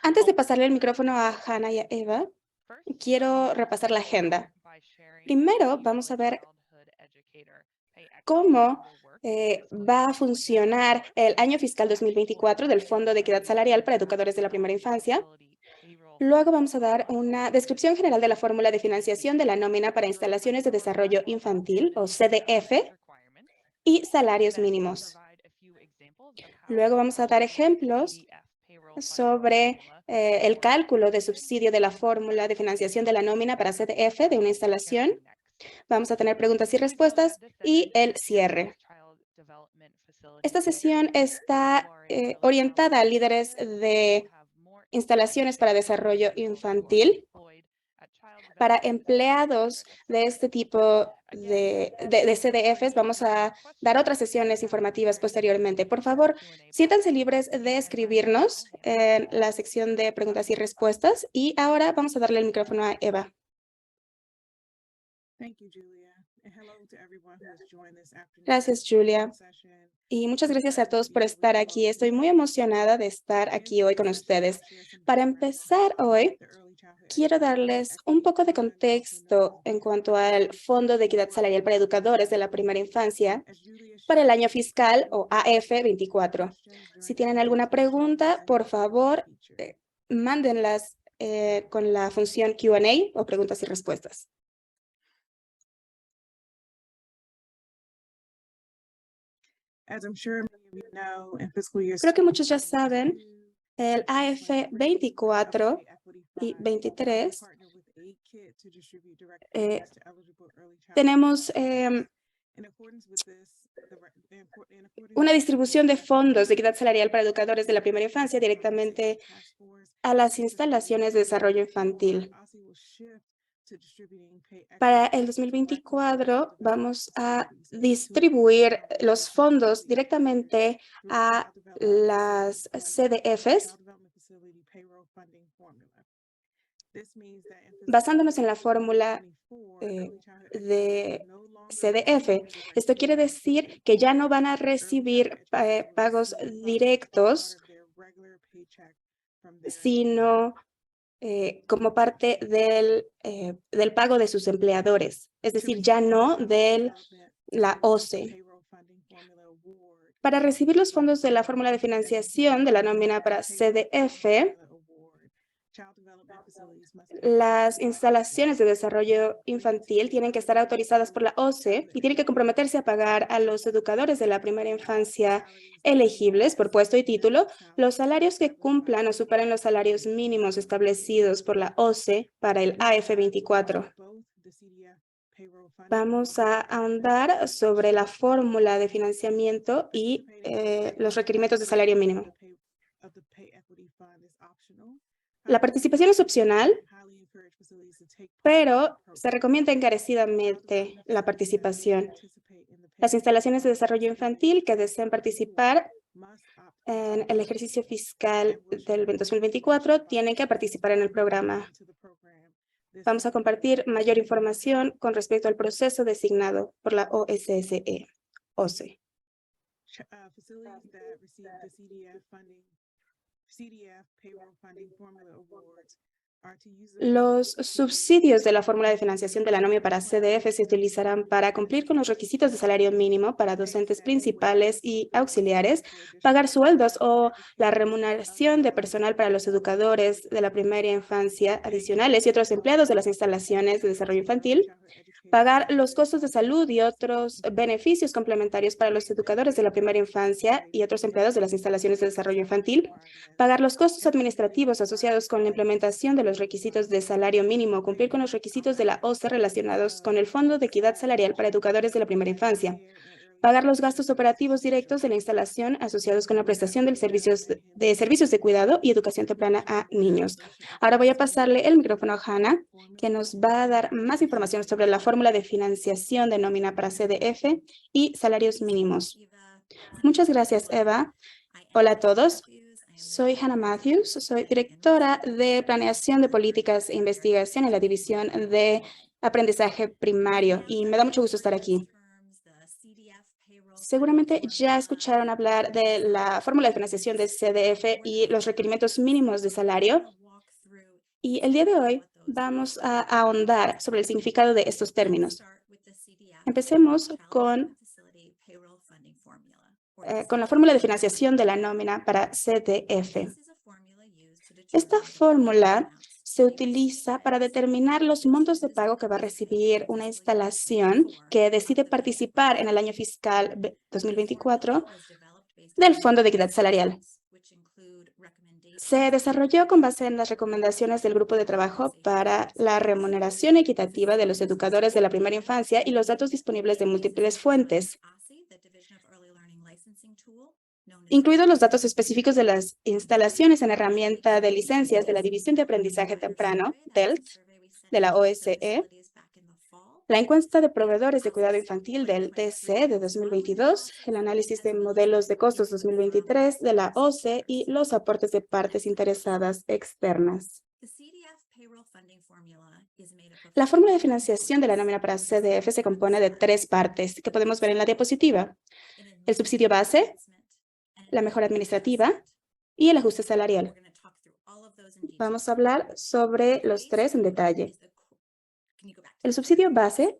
Antes de pasarle el micrófono a Hannah y a Eva, quiero repasar la agenda. Primero, vamos a ver cómo va a funcionar el año fiscal 2024 del Fondo de Equidad Salarial para Educadores de la Primera Infancia. Luego vamos a dar una descripción general de la fórmula de financiación de la nómina para instalaciones de desarrollo infantil, o CDF, y salarios mínimos. Luego vamos a dar ejemplos sobre el cálculo de subsidio de la fórmula de financiación de la nómina para CDF de una instalación. Vamos a tener preguntas y respuestas y el cierre. Esta sesión está orientada a líderes de instalaciones para desarrollo infantil. Para empleados de este tipo de CDFs, vamos a dar otras sesiones informativas posteriormente. Por favor, siéntanse libres de escribirnos en la sección de preguntas y respuestas. Y ahora vamos a darle el micrófono a Eva. Gracias, Julia. Y muchas gracias a todos por estar aquí. Estoy muy emocionada de estar aquí hoy con ustedes. Para empezar hoy, quiero darles un poco de contexto en cuanto al Fondo de Equidad Salarial para Educadores de la Primera Infancia para el año fiscal o AF24. Si tienen alguna pregunta, por favor, mándenlas con la función Q&A o preguntas y respuestas. Creo que muchos ya saben, el AF24 y 23 tenemos una distribución de fondos de equidad salarial para educadores de la primera infancia directamente a las instalaciones de desarrollo infantil. Para el 2024 vamos a distribuir los fondos directamente a las CDFs, basándonos en la fórmula de CDF. Esto quiere decir que ya no van a recibir pagos directos, sino como parte del pago de sus empleadores, es decir, ya no de la OCE. Para recibir los fondos de la fórmula de financiación de la nómina para CDF, las instalaciones de desarrollo infantil tienen que estar autorizadas por la OCE y tienen que comprometerse a pagar a los educadores de la primera infancia elegibles por puesto y título los salarios que cumplan o superen los salarios mínimos establecidos por la OCE para el AF24. Vamos a ahondar sobre la fórmula de financiamiento y los requerimientos de salario mínimo. La participación es opcional, pero se recomienda encarecidamente la participación. Las instalaciones de desarrollo infantil que deseen participar en el ejercicio fiscal del 2024 tienen que participar en el programa. Vamos a compartir mayor información con respecto al proceso designado por la OSSE, OCE. Los subsidios de la fórmula de financiación de la nómina para CDF se utilizarán para cumplir con los requisitos de salario mínimo para docentes principales y auxiliares, pagar sueldos o la remuneración de personal para los educadores de la primera infancia adicionales y otros empleados de las instalaciones de desarrollo infantil, pagar los costos de salud y otros beneficios complementarios para los educadores de la primera infancia y otros empleados de las instalaciones de desarrollo infantil, pagar los costos administrativos asociados con la implementación de los requisitos de salario mínimo, cumplir con los requisitos de la OCE relacionados con el Fondo de Equidad Salarial para Educadores de la Primera Infancia, pagar los gastos operativos directos de la instalación asociados con la prestación de servicios de cuidado y educación temprana a niños. Ahora voy a pasarle el micrófono a Hannah, que nos va a dar más información sobre la fórmula de financiación de nómina para CDF y salarios mínimos. Muchas gracias, Eva. Hola a todos. Soy Hannah Matthews, soy directora de Planeación de Políticas e Investigación en la División de Aprendizaje Primario y me da mucho gusto estar aquí. Seguramente ya escucharon hablar de la fórmula de financiación del CDF y los requerimientos mínimos de salario. Y el día de hoy vamos a ahondar sobre el significado de estos términos. Empecemos con la fórmula de financiación de la nómina para CDF. Esta fórmula se utiliza para determinar los montos de pago que va a recibir una instalación que decide participar en el año fiscal 2024 del Fondo de Equidad Salarial. Se desarrolló con base en las recomendaciones del Grupo de Trabajo para la Remuneración Equitativa de los Educadores de la Primera Infancia y los datos disponibles de múltiples fuentes, incluidos los datos específicos de las instalaciones en herramienta de licencias de la División de Aprendizaje Temprano, DELT, de la OSCE, la encuesta de proveedores de cuidado infantil del DC de 2022, el análisis de modelos de costos 2023 de la OCE y los aportes de partes interesadas externas. La fórmula de financiación de la nómina para CDF se compone de 3 partes que podemos ver en la diapositiva: el subsidio base, la mejora administrativa y el ajuste salarial. Vamos a hablar sobre los 3 en detalle. El subsidio base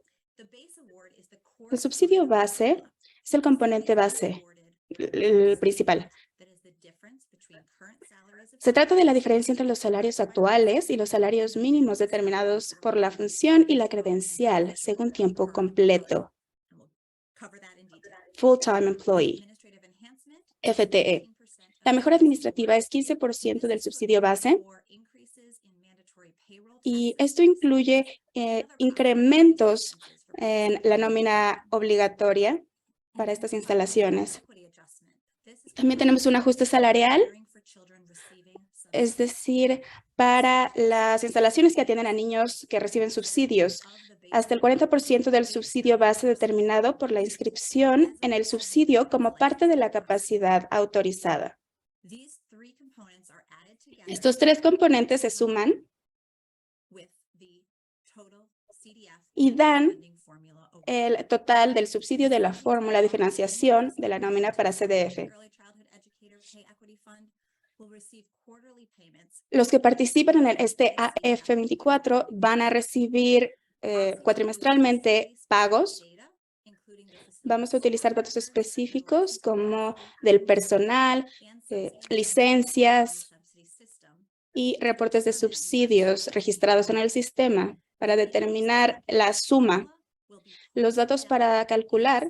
es el componente base, el principal. Se trata de la diferencia entre los salarios actuales y los salarios mínimos determinados por la función y la credencial según tiempo completo. Full-time Employee, FTE. La mejora administrativa es 15% del subsidio base y esto incluye incrementos en la nómina obligatoria para estas instalaciones. También tenemos un ajuste salarial, es decir, para las instalaciones que atienden a niños que reciben subsidios, hasta el 40% del subsidio base determinado por la inscripción en el subsidio como parte de la capacidad autorizada. Estos 3 componentes se suman y dan el total del subsidio de la fórmula de financiación de la nómina para CDF. Los que participan en el AF24 van a recibir cuatrimestralmente pagos. Vamos a utilizar datos específicos como del personal, licencias y reportes de subsidios registrados en el sistema para determinar la suma. Los datos para calcular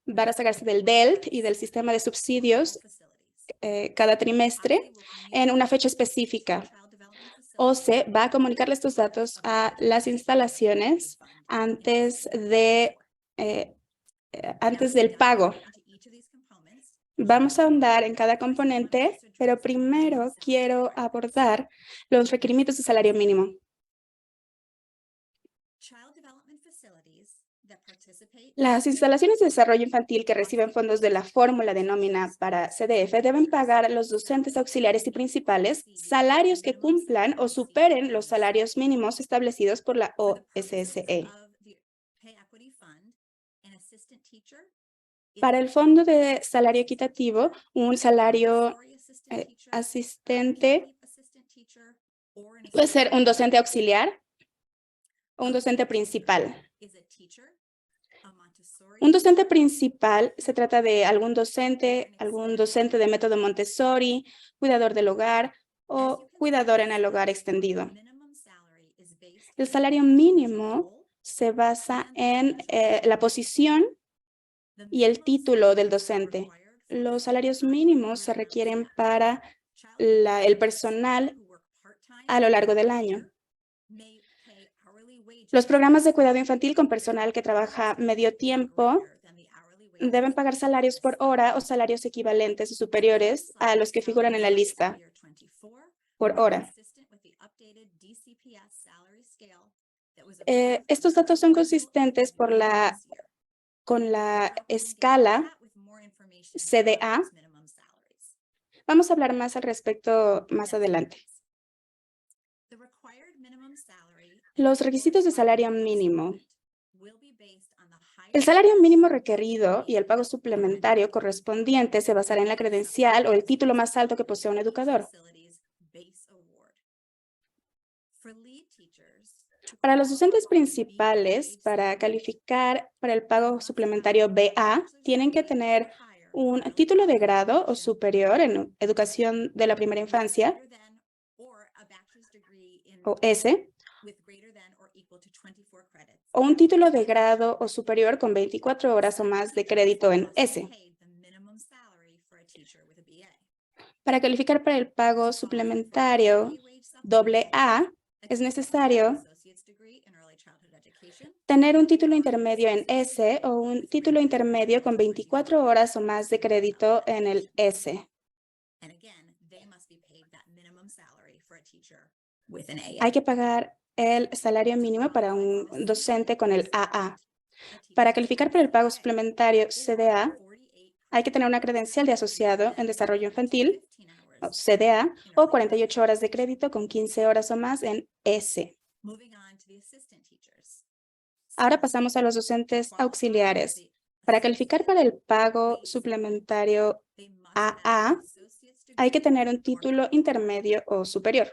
van a sacarse del DELT y del sistema de subsidios cada trimestre en una fecha específica. OCE va a comunicarle estos datos a las instalaciones antes del pago. Vamos a ahondar en cada componente, pero primero quiero abordar los requerimientos de salario mínimo. Las instalaciones de desarrollo infantil que reciben fondos de la fórmula de nómina para CDF deben pagar a los docentes auxiliares y principales salarios que cumplan o superen los salarios mínimos establecidos por la OSSE. Para el Fondo de Salario Equitativo, un salario asistente puede ser un docente auxiliar o un docente principal. Un docente principal se trata de algún docente de método Montessori, cuidador del hogar o cuidador en el hogar extendido. El salario mínimo se basa en la posición y el título del docente. Los salarios mínimos se requieren para el personal a lo largo del año. Los programas de cuidado infantil con personal que trabaja medio tiempo deben pagar salarios por hora o salarios equivalentes o superiores a los que figuran en la lista por hora. Estos datos son consistentes con la escala CDA. Vamos a hablar más al respecto más adelante. Los requisitos de salario mínimo El salario mínimo requerido y el pago suplementario correspondiente se basará en la credencial o el título más alto que posea un educador. Para los docentes principales, para calificar para el pago suplementario BA, tienen que tener un título de grado o superior en educación de la primera infancia, o S, o un título de grado o superior con 24 horas o más de crédito en S. Para calificar para el pago suplementario AA, es necesario tener un título intermedio en S o un título intermedio con 24 horas o más de crédito en el S. Hay que pagar el salario mínimo para un docente con el AA. Para calificar para el pago suplementario CDA, hay que tener una credencial de asociado en desarrollo infantil, o CDA, o 48 horas de crédito con 15 horas o más en S. Ahora pasamos a los docentes auxiliares. Para calificar para el pago suplementario AA, hay que tener un título intermedio o superior.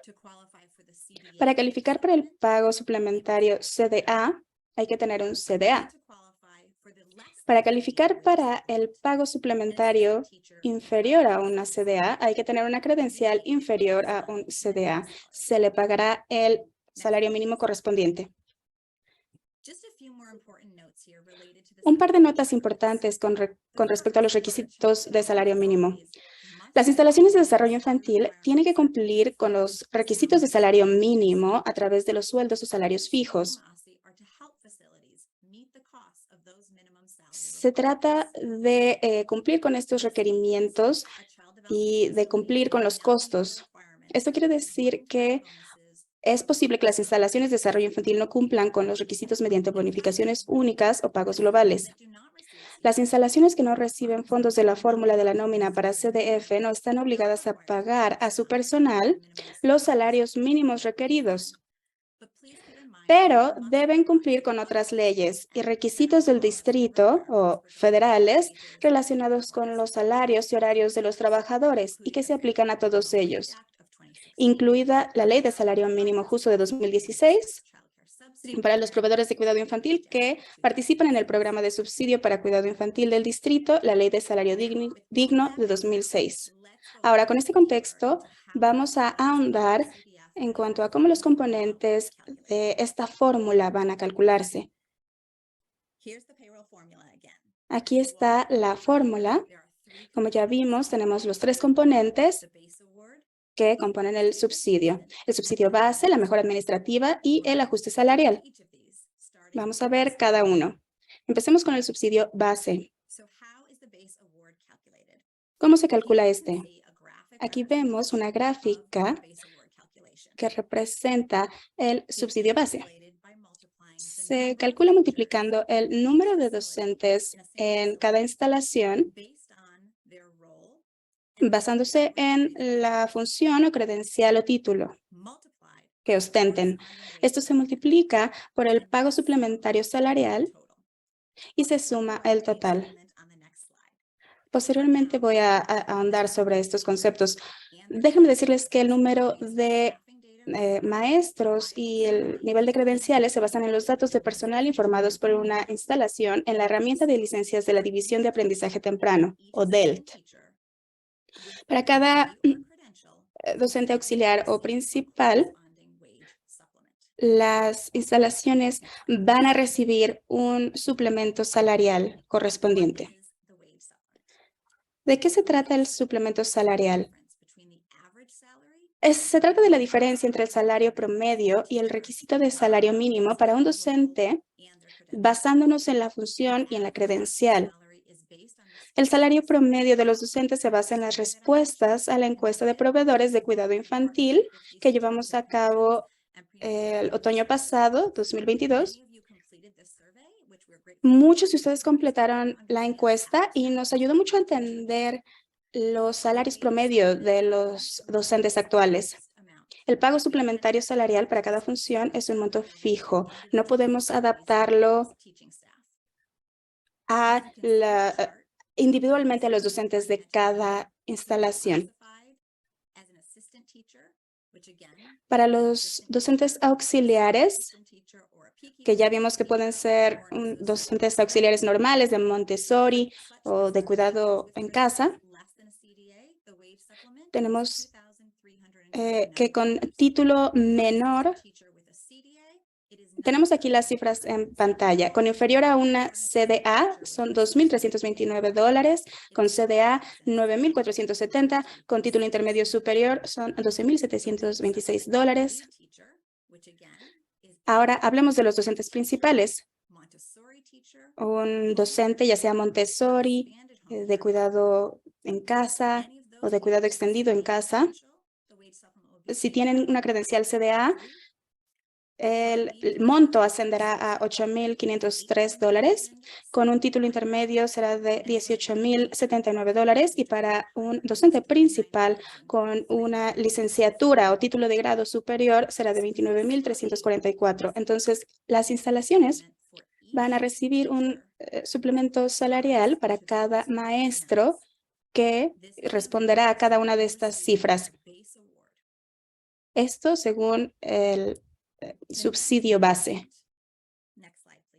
Para calificar para el pago suplementario CDA, hay que tener un CDA. Para calificar para el pago suplementario inferior a una CDA, hay que tener una credencial inferior a un CDA. Se le pagará el salario mínimo correspondiente. Un par de notas importantes con respecto a los requisitos de salario mínimo. Las instalaciones de desarrollo infantil tienen que cumplir con los requisitos de salario mínimo a través de los sueldos o salarios fijos. Se trata de cumplir con estos requerimientos y de cumplir con los costos. Esto quiere decir que es posible que las instalaciones de desarrollo infantil no cumplan con los requisitos mediante bonificaciones únicas o pagos globales. Las instalaciones que no reciben fondos de la fórmula de la nómina para CDF no están obligadas a pagar a su personal los salarios mínimos requeridos, pero deben cumplir con otras leyes y requisitos del distrito o federales relacionados con los salarios y horarios de los trabajadores y que se aplican a todos ellos, incluida la Ley de Salario Mínimo Justo de 2016 para los proveedores de cuidado infantil que participan en el programa de subsidio para cuidado infantil del distrito, la Ley de Salario Digno de 2006. Ahora, con este contexto, vamos a ahondar en cuanto a cómo los componentes de esta fórmula van a calcularse. Aquí está la fórmula. Como ya vimos, tenemos los tres componentes que componen el subsidio base, la mejora administrativa y el ajuste salarial. Vamos a ver cada uno. Empecemos con el subsidio base. ¿Cómo se calcula este? Aquí vemos una gráfica que representa el subsidio base. Se calcula multiplicando el número de docentes en cada instalación basándose en la función o credencial o título que ostenten. Esto se multiplica por el pago suplementario salarial y se suma el total. Posteriormente voy a ahondar sobre estos conceptos. Déjenme decirles que el número de maestros y el nivel de credenciales se basan en los datos de personal informados por una instalación en la herramienta de licencias de la División de Aprendizaje Temprano, o DELT. Para cada docente auxiliar o principal, las instalaciones van a recibir un suplemento salarial correspondiente. ¿De qué se trata el suplemento salarial? Se trata de la diferencia entre el salario promedio y el requisito de salario mínimo para un docente basándonos en la función y en la credencial. El salario promedio de los docentes se basa en las respuestas a la encuesta de proveedores de cuidado infantil que llevamos a cabo el otoño pasado, 2022. Muchos de ustedes completaron la encuesta y nos ayudó mucho a entender los salarios promedio de los docentes actuales. El pago suplementario salarial para cada función es un monto fijo. No podemos adaptarlo individualmente a los docentes de cada instalación. Para los docentes auxiliares, que ya vimos que pueden ser docentes auxiliares normales de Montessori o de cuidado en casa, tenemos que con título menor, tenemos aquí las cifras en pantalla. Con inferior a una CDA son $2,329, con CDA 9,470, con título intermedio superior son $12,726. Ahora hablemos de los docentes principales. Un docente, ya sea Montessori, de cuidado en casa o de cuidado extendido en casa, si tienen una credencial CDA, el monto ascenderá a $8,503. Con un título intermedio será de $18,079. Y para un docente principal con una licenciatura o título de grado superior será de $29,344. Entonces, las instalaciones van a recibir un suplemento salarial para cada maestro que responderá a cada una de estas cifras. Esto según el subsidio base.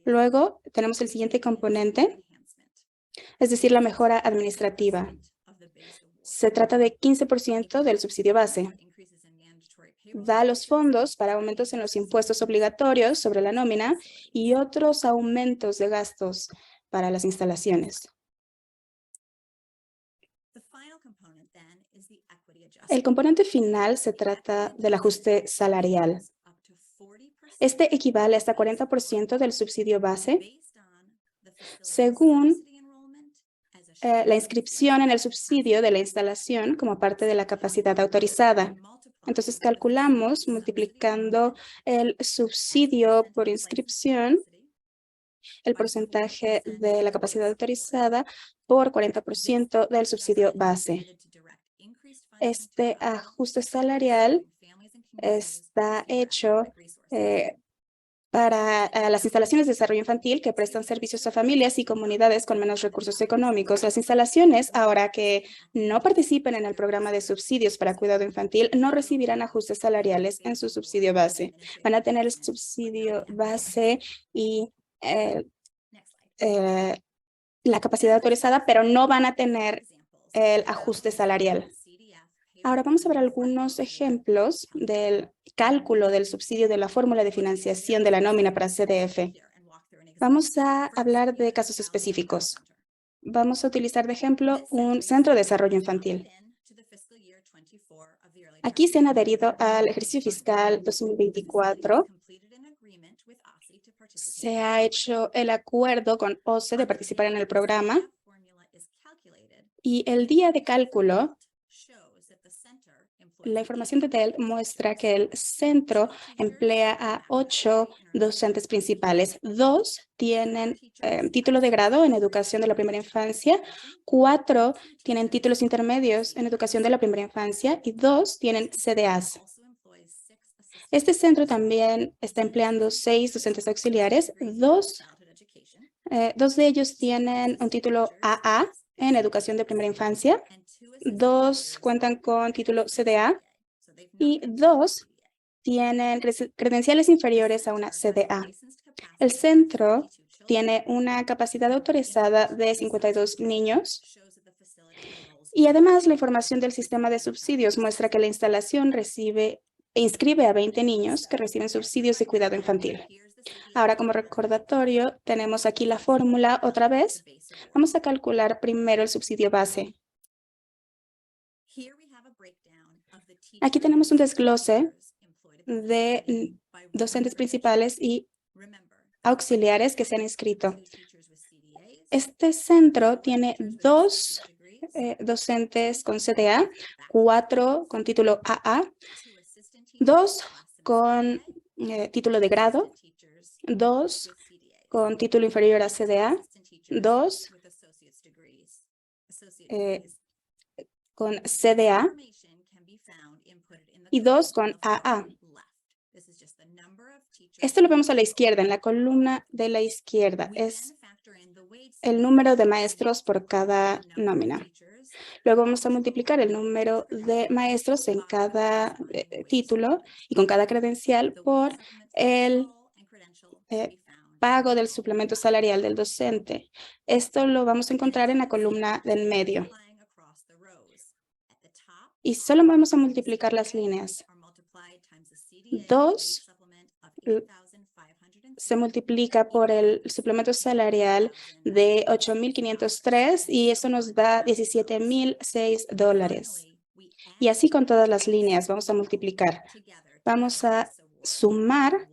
Luego tenemos el siguiente componente, es decir, la mejora administrativa. Se trata de 15% del subsidio base. Da los fondos para aumentos en los impuestos obligatorios sobre la nómina y otros aumentos de gastos para las instalaciones. El componente final se trata del ajuste salarial. Este equivale hasta 40% del subsidio base según la inscripción en el subsidio de la instalación como parte de la capacidad autorizada. Entonces, calculamos multiplicando el subsidio por inscripción, el porcentaje de la capacidad autorizada por 40% del subsidio base. Este ajuste salarial está hecho para las instalaciones de desarrollo infantil que prestan servicios a familias y comunidades con menos recursos económicos. Las instalaciones, ahora que no participen en el programa de subsidios para cuidado infantil, no recibirán ajustes salariales en su subsidio base. Van a tener el subsidio base y la capacidad autorizada, pero no van a tener el ajuste salarial. Ahora vamos a ver algunos ejemplos del cálculo del subsidio de la fórmula de financiación de la nómina para CDF. Vamos a hablar de casos específicos. Vamos a utilizar de ejemplo un centro de desarrollo infantil. Aquí se han adherido al ejercicio fiscal 2024. Se ha hecho el acuerdo con OCE de participar en el programa y el día de cálculo, la información de TEL muestra que el centro emplea a 8 docentes principales. 2 tienen título de grado en educación de la primera infancia, 4 tienen títulos intermedios en educación de la primera infancia y 2 tienen CDAs. Este centro también está empleando 6 docentes auxiliares. Dos de ellos tienen un título AA en educación de primera infancia. 2 cuentan con título CDA y 2 tienen credenciales inferiores a una CDA. El centro tiene una capacidad autorizada de 52 niños y además la información del sistema de subsidios muestra que la instalación inscribe a 20 niños que reciben subsidios de cuidado infantil. Ahora, como recordatorio, tenemos aquí la fórmula otra vez. Vamos a calcular primero el subsidio base. Aquí tenemos un desglose de docentes principales y auxiliares que se han inscrito. Este centro tiene 2 docentes con CDA, 4 con título AA, 2 con título de grado, 2 con título inferior a CDA, 2 con CDA y 2 con AA. Esto lo vemos a la izquierda, en la columna de la izquierda. Es el número de maestros por cada nómina. Luego vamos a multiplicar el número de maestros en cada título y con cada credencial por el pago del suplemento salarial del docente. Esto lo vamos a encontrar en la columna del medio. Y solo vamos a multiplicar las líneas. 2 se multiplica por el suplemento salarial de 8,503 y eso nos da $17,006. Y así con todas las líneas vamos a multiplicar. Vamos a sumar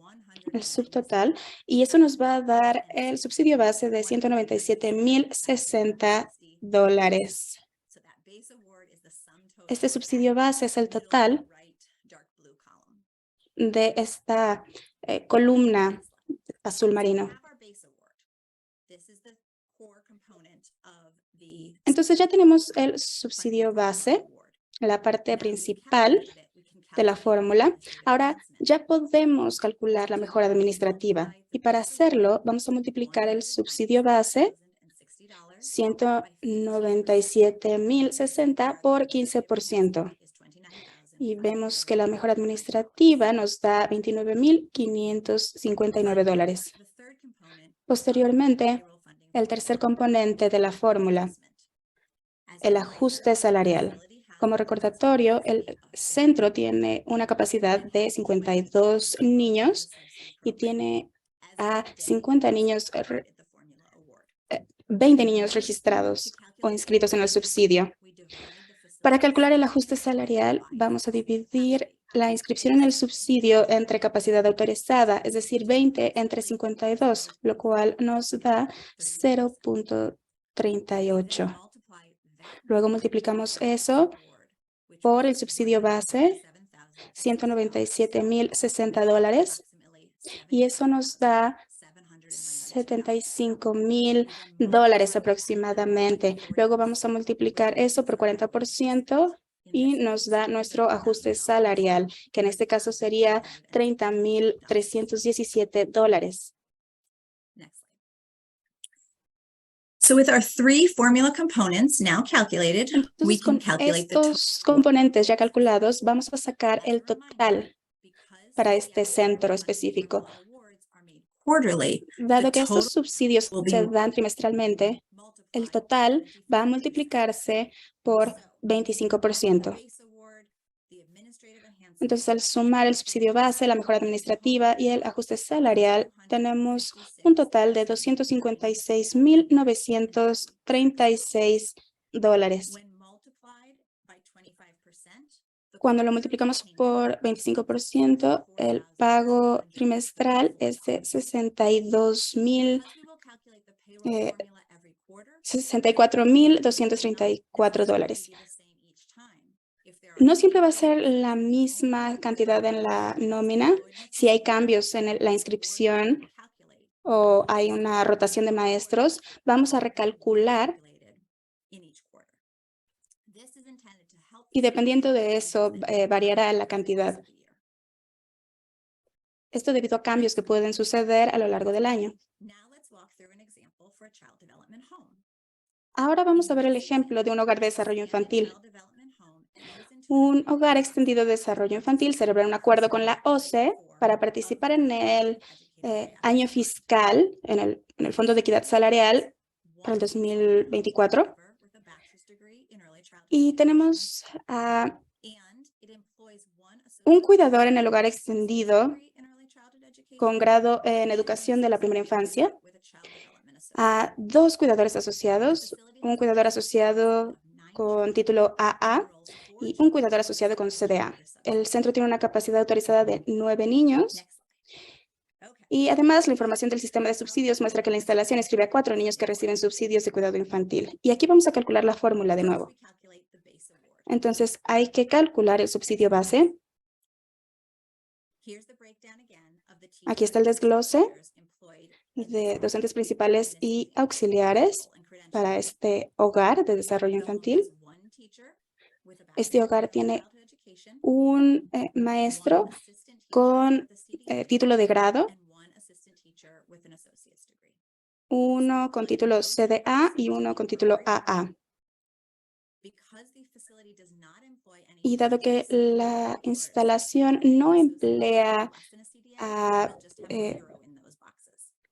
el subtotal y eso nos va a dar el subsidio base de $197,060. Este subsidio base es el total de esta columna azul marino. Entonces ya tenemos el subsidio base, la parte principal de la fórmula. Ahora ya podemos calcular la mejora administrativa y para hacerlo vamos a multiplicar el subsidio base $197,060 por 15%. Y vemos que la mejora administrativa nos da $29,559. Posteriormente, el tercer componente de la fórmula, el ajuste salarial. Como recordatorio, el centro tiene una capacidad de 52 niños y tiene a 20 niños registrados o inscritos en el subsidio. Para calcular el ajuste salarial, vamos a dividir la inscripción en el subsidio entre capacidad autorizada, es decir, 20 entre 52, lo cual nos da 0,38. Luego multiplicamos eso por el subsidio base, $197,060, y eso nos da $75,000 aproximadamente. Luego vamos a multiplicar eso por 40% y nos da nuestro ajuste salarial, que en este caso sería $30,317. So with our three formula components now calculated, we Entonces, can con calculate the total. estos componentes ya calculados, vamos a sacar el total para este centro específico. Quarterly, Dado que the estos total subsidios will be se dan trimestralmente, el total va a multiplicarse por 25%. Entonces, al sumar el subsidio base, la mejora administrativa y el ajuste salarial, tenemos un total de $256,936. Cuando lo multiplicamos por 25%, el pago trimestral es de $64,234. No siempre va a ser la misma cantidad en la nómina. Si hay cambios en la inscripción o hay una rotación de maestros, vamos a recalcular y dependiendo de eso variará la cantidad. Esto debido a cambios que pueden suceder a lo largo del año. Ahora vamos a ver el ejemplo de un hogar de desarrollo infantil. Un hogar extendido de desarrollo infantil celebra un acuerdo con la OCE para participar en el año fiscal, en el Fondo de Equidad Salarial para el 2024. Y tenemos a un cuidador en el hogar extendido con grado en educación de la primera infancia, a 2 cuidadores asociados, un cuidador asociado con título AA y un cuidador asociado con CDA. El centro tiene una capacidad autorizada de 9 niños. Y además, la información del sistema de subsidios muestra que la instalación inscribe a 4 niños que reciben subsidios de cuidado infantil. Y aquí vamos a calcular la fórmula de nuevo. Entonces, hay que calcular el subsidio base. Aquí está el desglose de docentes principales y auxiliares para este hogar de desarrollo infantil. Este hogar tiene un maestro con título de grado, uno con título CDA y uno con título AA. Y dado que la instalación no emplea a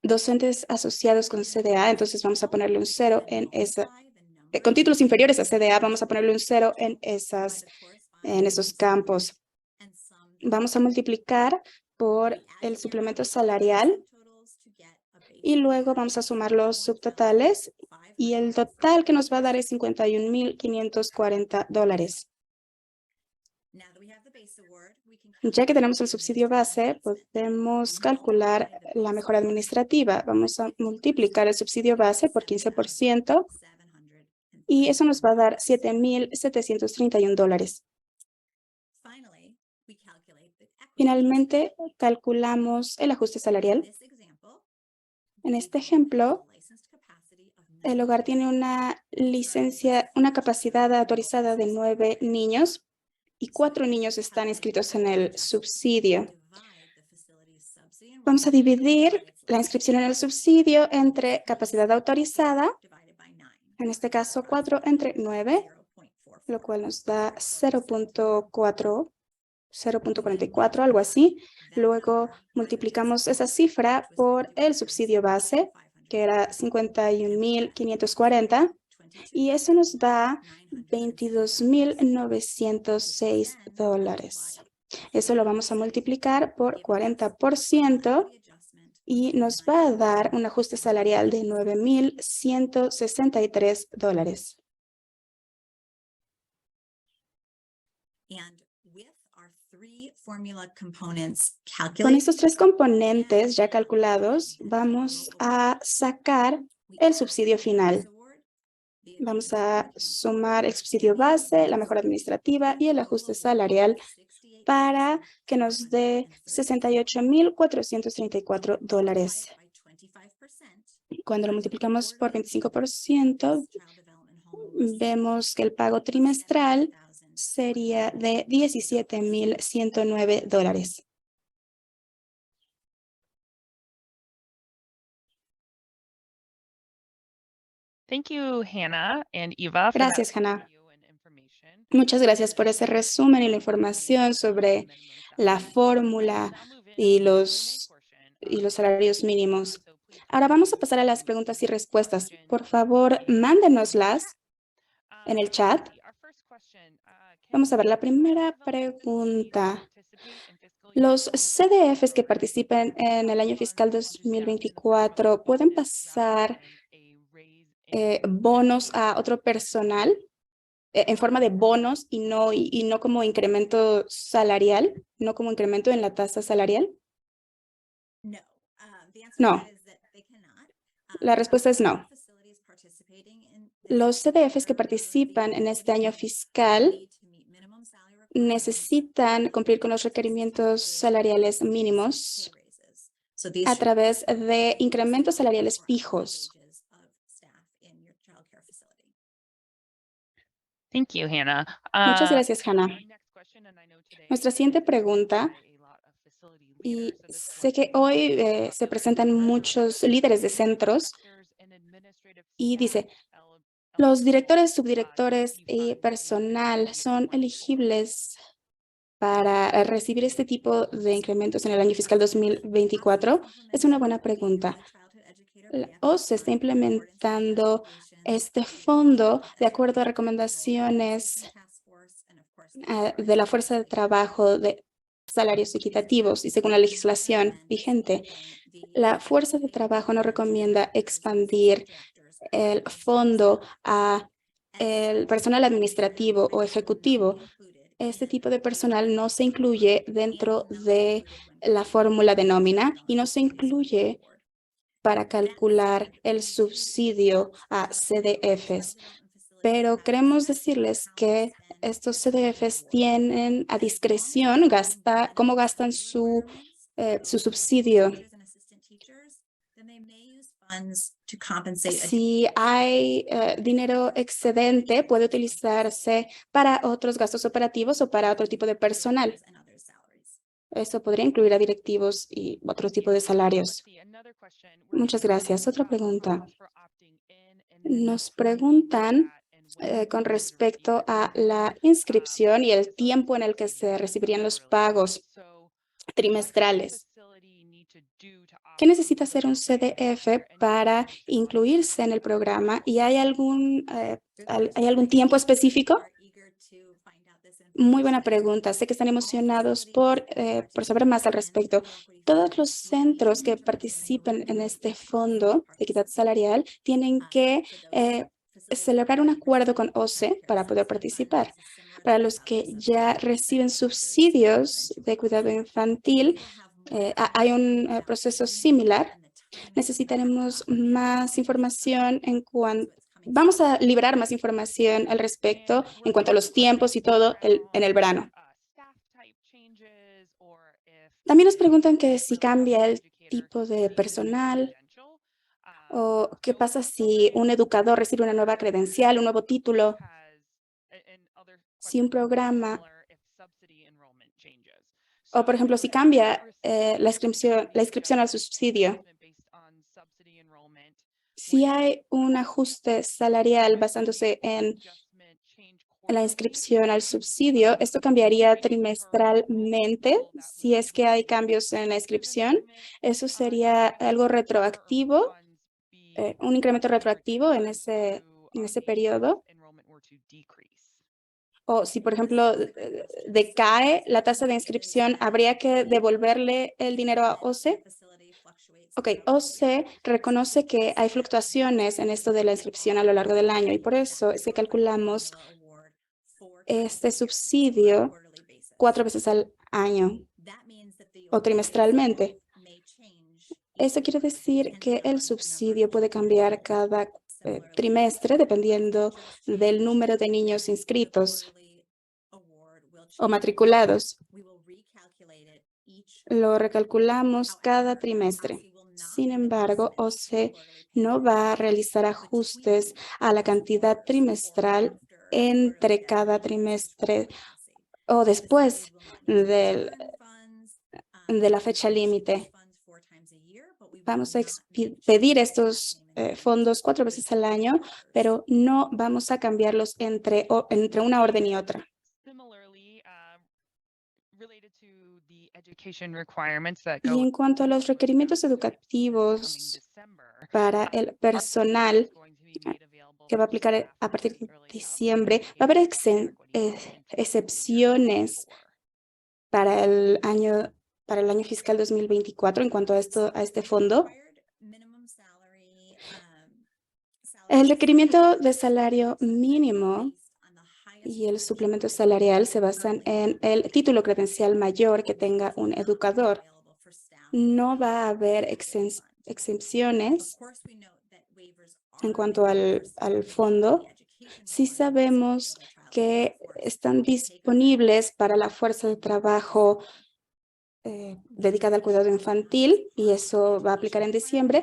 docentes asociados con CDA, entonces vamos a ponerle un 0 en esa, con títulos inferiores a CDA, vamos a ponerle un 0 en esos campos. Vamos a multiplicar por el suplemento salarial y luego vamos a sumar los subtotales y el total que nos va a dar es $51,540. Ya que tenemos el subsidio base, podemos calcular la mejora administrativa. Vamos a multiplicar el subsidio base por 15% y eso nos va a dar $7,731. Finalmente, calculamos el ajuste salarial. En este ejemplo, el hogar tiene una capacidad autorizada de 9 niños y 4 niños están inscritos en el subsidio. Vamos a dividir la inscripción en el subsidio entre capacidad autorizada, en este caso 4 entre 9, lo cual nos da 0.44, algo así. Luego multiplicamos esa cifra por el subsidio base, que era 51,540, y eso nos da $22,906. Eso lo vamos a multiplicar por 40% y nos va a dar un ajuste salarial de $9,163. Con estos 3 componentes ya calculados, vamos a sacar el subsidio final. Vamos a sumar el subsidio base, la mejora administrativa y el ajuste salarial para que nos dé $68,434. Cuando lo multiplicamos por 25%, vemos que el pago trimestral sería de $17,109. Thank you, Hannah and Eva, for that Gracias, Hannah. overview and information. Muchas gracias por ese resumen y la información sobre la fórmula y los salarios mínimos. Ahora vamos a pasar a las preguntas y respuestas. Por favor, mándenoslas en el chat. Vamos a ver la primera pregunta. ¿Los CDFs que participen en el año fiscal 2024 pueden pasar bonos a otro personal en forma de bonos y no como incremento salarial, no como incremento en la tasa salarial? No. La respuesta es no. Los CDFs que participan en este año fiscal necesitan cumplir con los requerimientos salariales mínimos a través de incrementos salariales fijos. Thank you, Hannah. Muchas gracias, Hannah. Nuestra siguiente pregunta, y sé que hoy se presentan muchos líderes de centros, y dice, ¿los directores, subdirectores y personal son elegibles para recibir este tipo de incrementos en el año fiscal 2024? Es una buena pregunta. La OCDE está implementando este fondo de acuerdo a recomendaciones de la fuerza de trabajo de salarios equitativos y según la legislación vigente. La fuerza de trabajo no recomienda expandir el fondo a el personal administrativo o ejecutivo. Este tipo de personal no se incluye dentro de la fórmula de nómina y no se incluye para calcular el subsidio a CDFs. Pero queremos decirles que estos CDFs tienen a discreción cómo gastan su subsidio. Si hay dinero excedente, puede utilizarse para otros gastos operativos o para otro tipo de personal. Eso podría incluir a directivos y otro tipo de salarios. Muchas gracias. Otra pregunta. Nos preguntan con respecto a la inscripción y el tiempo en el que se recibirían los pagos trimestrales. ¿Qué necesita hacer un CDF para incluirse en el programa? ¿Y hay algún tiempo específico? Muy buena pregunta. Sé que están emocionados por saber más al respecto. Todos los centros que participen en este fondo de equidad salarial tienen que celebrar un acuerdo con OCE para poder participar. Para los que ya reciben subsidios de cuidado infantil, hay un proceso similar. Necesitaremos más información vamos a liberar más información al respecto en cuanto a los tiempos y todo en el verano. También nos preguntan que si cambia el tipo de personal o qué pasa si un educador recibe una nueva credencial, un nuevo título, si un programa o, por ejemplo, si cambia la inscripción al subsidio. Si hay un ajuste salarial basándose en la inscripción al subsidio, esto cambiaría trimestralmente. Si es que hay cambios en la inscripción, eso sería algo retroactivo, un incremento retroactivo en ese periodo. O si, por ejemplo, decae la tasa de inscripción, ¿habría que devolverle el dinero a OCE? Ok, OCE reconoce que hay fluctuaciones en esto de la inscripción a lo largo del año y por eso es que calculamos este subsidio 4 veces al año o trimestralmente. Eso quiere decir que el subsidio puede cambiar cada trimestre dependiendo del número de niños inscritos o matriculados. Lo recalculamos cada trimestre. Sin embargo, OCE no va a realizar ajustes a la cantidad trimestral entre cada trimestre o después de la fecha límite. Vamos a pedir estos fondos 4 veces al año, pero no vamos a cambiarlos entre una orden y otra. Y en cuanto a los requerimientos educativos para el personal que va a aplicar a partir de diciembre, va a haber excepciones para el año fiscal 2024 en cuanto a este fondo. El requerimiento de salario mínimo y el suplemento salarial se basan en el título credencial mayor que tenga un educador. No va a haber exenciones en cuanto al fondo. Sí sabemos que están disponibles para la fuerza de trabajo dedicada al cuidado infantil y eso va a aplicar en diciembre.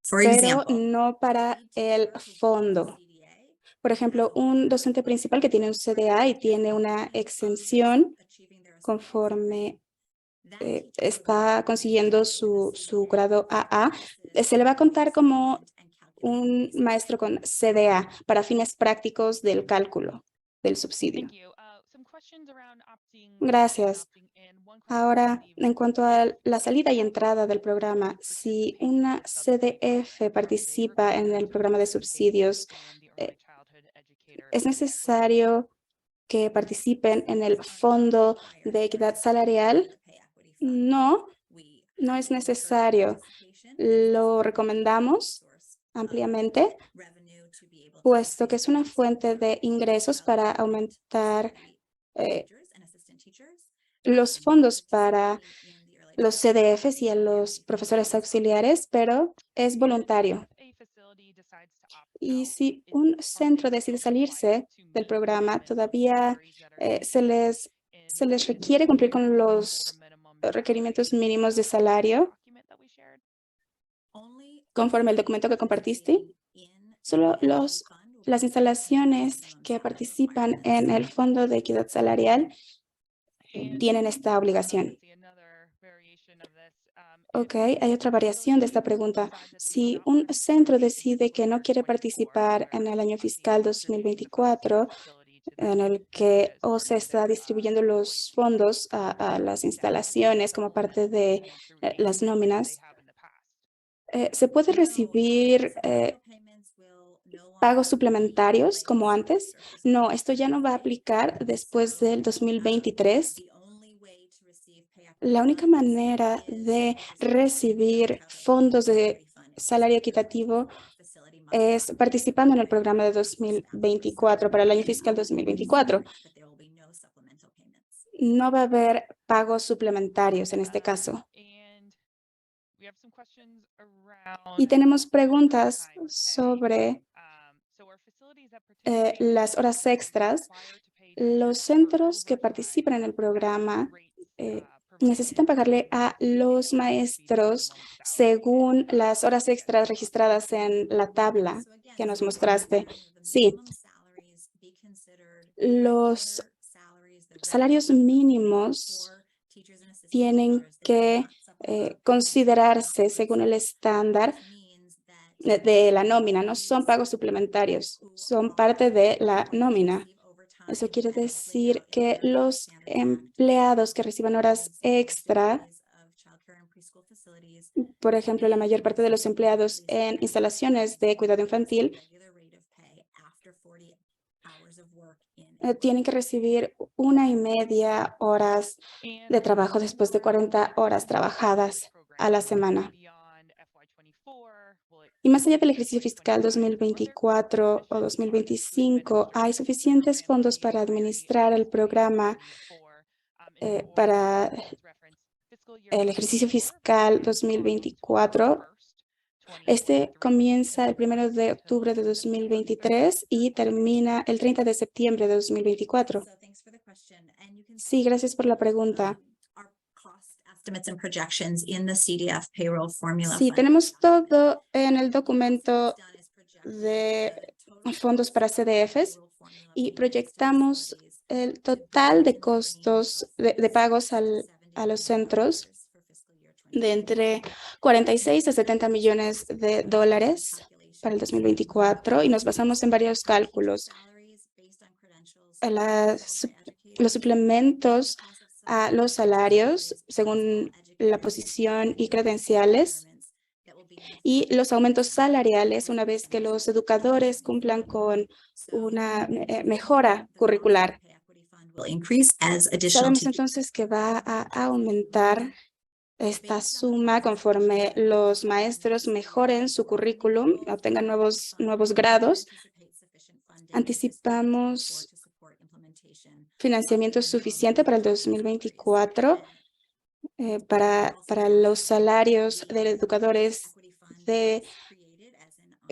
Pero no para el fondo. Por ejemplo, un docente principal que tiene un CDA y tiene una exención conforme está consiguiendo su grado AA, se le va a contar como un maestro con CDA para fines prácticos del cálculo del subsidio. Gracias. Ahora, en cuanto a la salida y entrada del programa, si una CDF participa en el programa de subsidios, ¿es necesario que participen en el fondo de equidad salarial? No, no es necesario. Lo recomendamos ampliamente, puesto que es una fuente de ingresos para aumentar los fondos para los CDFs y a los profesores auxiliares, pero es voluntario. Y si un centro decide salirse del programa, todavía se les requiere cumplir con los requerimientos mínimos de salario conforme el documento que compartiste. Solo los las instalaciones que participan en el Fondo de Equidad Salarial tienen esta obligación. Ok, hay otra variación de esta pregunta. Si un centro decide que no quiere participar en el año fiscal 2024, en el que o se está distribuyendo los fondos a las instalaciones como parte de las nóminas, ¿se puede recibir pagos suplementarios como antes? No, esto ya no va a aplicar después del 2023. La única manera de recibir fondos de salario equitativo es participando en el programa de 2024, para el año fiscal 2024. No va a haber pagos suplementarios en este caso. Y tenemos preguntas sobre las horas extras. Los centros que participan en el programa necesitan pagarle a los maestros según las horas extras registradas en la tabla que nos mostraste. Sí, los salarios mínimos tienen que considerarse según el estándar de la nómina, no son pagos suplementarios, son parte de la nómina. Eso quiere decir que los empleados que reciban horas extra, por ejemplo, la mayor parte de los empleados en instalaciones de cuidado infantil, tienen que recibir 1,5 horas de trabajo después de 40 horas trabajadas a la semana. Y más allá del ejercicio fiscal 2024 o 2025, hay suficientes fondos para administrar el programa para el ejercicio fiscal 2024. Este comienza el 1 de octubre de 2023 y termina el 30 de septiembre de 2024. Sí, gracias por la pregunta. Sí, tenemos todo en el documento de fondos para CDFs y proyectamos el total de costos de pagos a los centros de entre 46 a 70 millones de dólares para el 2024 y nos basamos en varios cálculos. Los suplementos a los salarios según la posición y credenciales y los aumentos salariales una vez que los educadores cumplan con una mejora curricular. Sabemos entonces que va a aumentar esta suma conforme los maestros mejoren su currículum, obtengan nuevos grados. Anticipamos financiamiento suficiente para el 2024 para los salarios de educadores de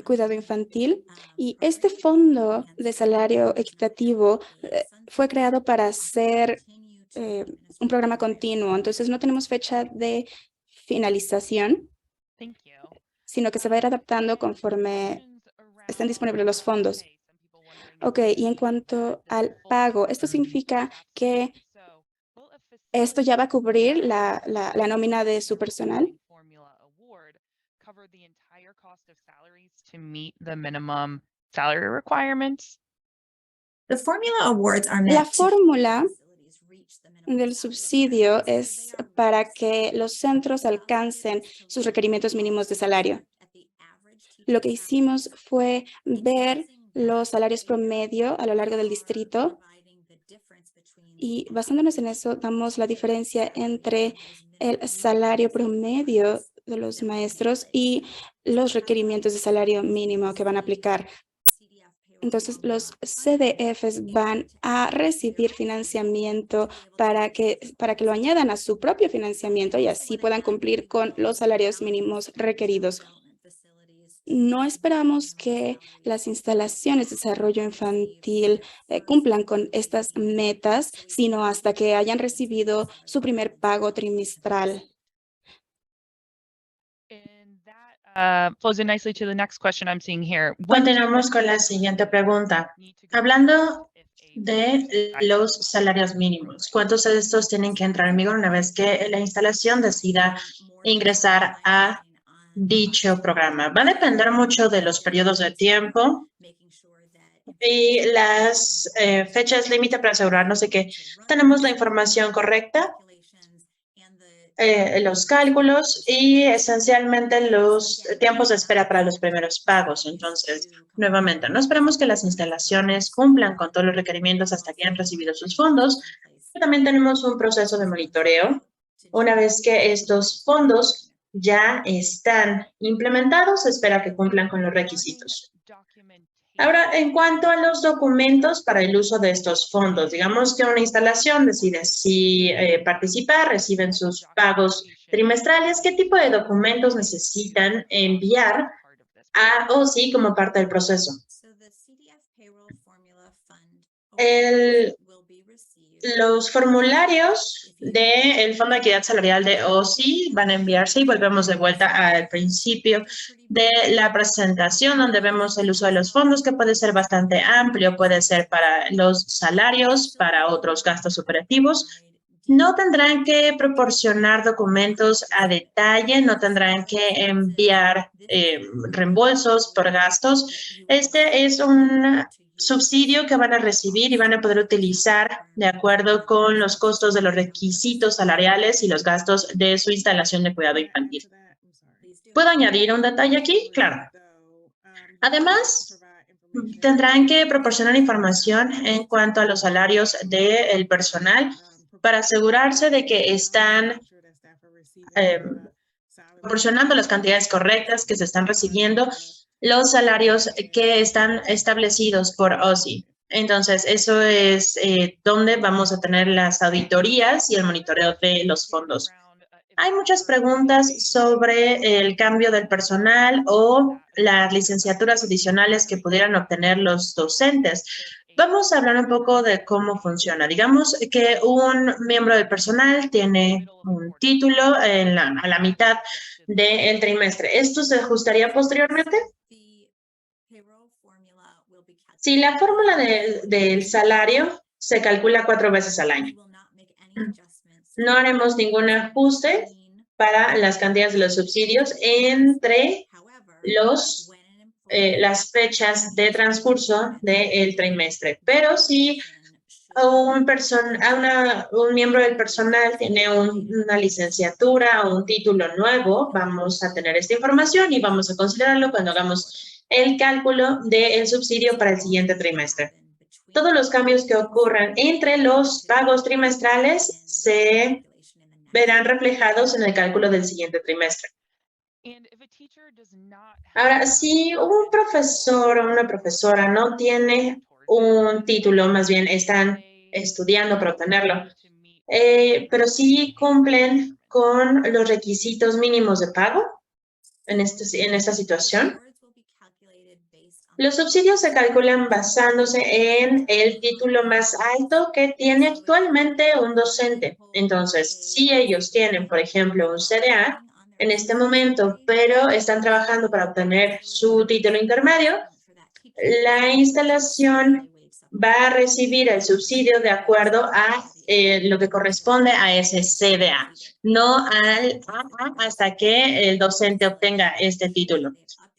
cuidado infantil. Y este fondo de salario equitativo fue creado para ser un programa continuo. Entonces, no tenemos fecha de finalización, sino que se va a ir adaptando conforme estén disponibles los fondos. Ok, y en cuanto al pago, esto significa que esto ya va a cubrir la nómina de su personal. La fórmula del subsidio es para que los centros alcancen sus requerimientos mínimos de salario. Lo que hicimos fue ver los salarios promedio a lo largo del distrito y basándonos en eso damos la diferencia entre el salario promedio de los maestros y los requerimientos de salario mínimo que van a aplicar. Entonces, los CDFs van a recibir financiamiento para que lo añadan a su propio financiamiento y así puedan cumplir con los salarios mínimos requeridos. No esperamos que las instalaciones de desarrollo infantil cumplan con estas metas, sino hasta que hayan recibido su primer pago trimestral. Flows in nicely to the next question I'm seeing here. Continuamos con la siguiente pregunta. Hablando de los salarios mínimos, ¿cuántos de estos tienen que entrar en vigor una vez que la instalación decida ingresar a dicho programa? Va a depender mucho de los periodos de tiempo y las fechas límite para asegurarnos de que tenemos la información correcta, los cálculos y esencialmente los tiempos de espera para los primeros pagos. Entonces, nuevamente, no esperamos que las instalaciones cumplan con todos los requerimientos hasta que hayan recibido sus fondos. También tenemos un proceso de monitoreo. Una vez que estos fondos ya están implementados, se espera que cumplan con los requisitos. Ahora, en cuanto a los documentos para el uso de estos fondos, digamos que una instalación decide si participar, reciben sus pagos trimestrales, ¿qué tipo de documentos necesitan enviar a OSI como parte del proceso? Los formularios del Fondo de Equidad Salarial de OSI van a enviarse y volvemos de vuelta al principio de la presentación donde vemos el uso de los fondos que puede ser bastante amplio, puede ser para los salarios, para otros gastos operativos. No tendrán que proporcionar documentos a detalle, no tendrán que enviar reembolsos por gastos. Este es un subsidio que van a recibir y van a poder utilizar de acuerdo con los costos de los requisitos salariales y los gastos de su instalación de cuidado infantil. ¿Puedo añadir un detalle aquí? Claro. Además, tendrán que proporcionar información en cuanto a los salarios del personal para asegurarse de que están proporcionando las cantidades correctas que se están recibiendo los salarios que están establecidos por OSI. Entonces, eso es donde vamos a tener las auditorías y el monitoreo de los fondos. Hay muchas preguntas sobre el cambio del personal o las licenciaturas adicionales que pudieran obtener los docentes. Vamos a hablar un poco de cómo funciona. Digamos que un miembro del personal tiene un título a la mitad del trimestre. ¿Esto se ajustaría posteriormente? Si la fórmula del salario se calcula 4 veces al año, no haremos ningún ajuste para las cantidades de los subsidios entre las fechas de transcurso del trimestre. Pero si un miembro del personal tiene una licenciatura o un título nuevo, vamos a tener esta información y vamos a considerarlo cuando hagamos el cálculo del subsidio para el siguiente trimestre. Todos los cambios que ocurran entre los pagos trimestrales se verán reflejados en el cálculo del siguiente trimestre. Ahora, si un profesor o una profesora no tiene un título, más bien están estudiando para obtenerlo, pero sí cumplen con los requisitos mínimos de pago en esta situación, los subsidios se calculan basándose en el título más alto que tiene actualmente un docente. Entonces, si ellos tienen, por ejemplo, un CDA en este momento, pero están trabajando para obtener su título intermedio, la instalación va a recibir el subsidio de acuerdo a lo que corresponde a ese CDA, no hasta que el docente obtenga este título.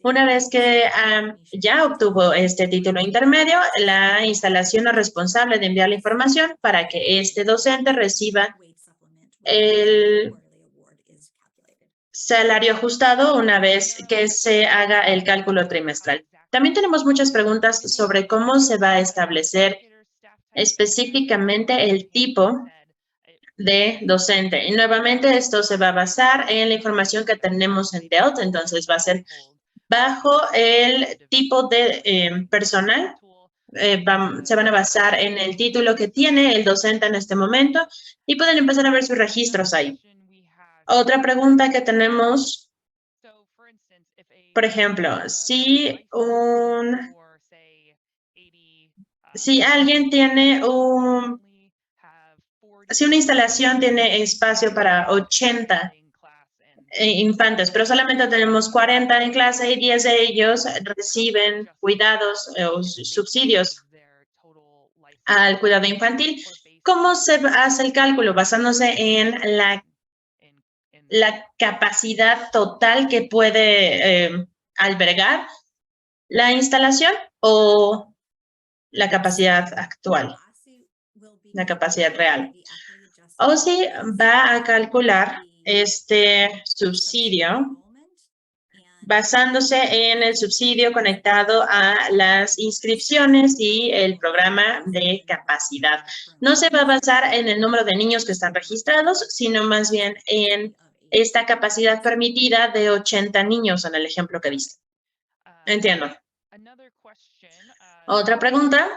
Una vez que ya obtuvo este título intermedio, la instalación es responsable de enviar la información para que este docente reciba el salario ajustado una vez que se haga el cálculo trimestral. También tenemos muchas preguntas sobre cómo se va a establecer específicamente el tipo de docente. Y nuevamente esto se va a basar en la información que tenemos en DELT, entonces va a ser bajo el tipo de personal. Se van a basar en el título que tiene el docente en este momento y pueden empezar a ver sus registros ahí. Otra pregunta que tenemos, por ejemplo, si alguien tiene si una instalación tiene espacio para 80 infantes, pero solamente tenemos 40 en clase y 10 de ellos reciben cuidados o subsidios al cuidado infantil. ¿Cómo se hace el cálculo? Basándose en la capacidad total que puede albergar la instalación o la capacidad actual, la capacidad real. OSI va a calcular este subsidio basándose en el subsidio conectado a las inscripciones y el programa de capacidad. No se va a basar en el número de niños que están registrados, sino más bien en esta capacidad permitida de 80 niños en el ejemplo que diste. Entiendo. Otra pregunta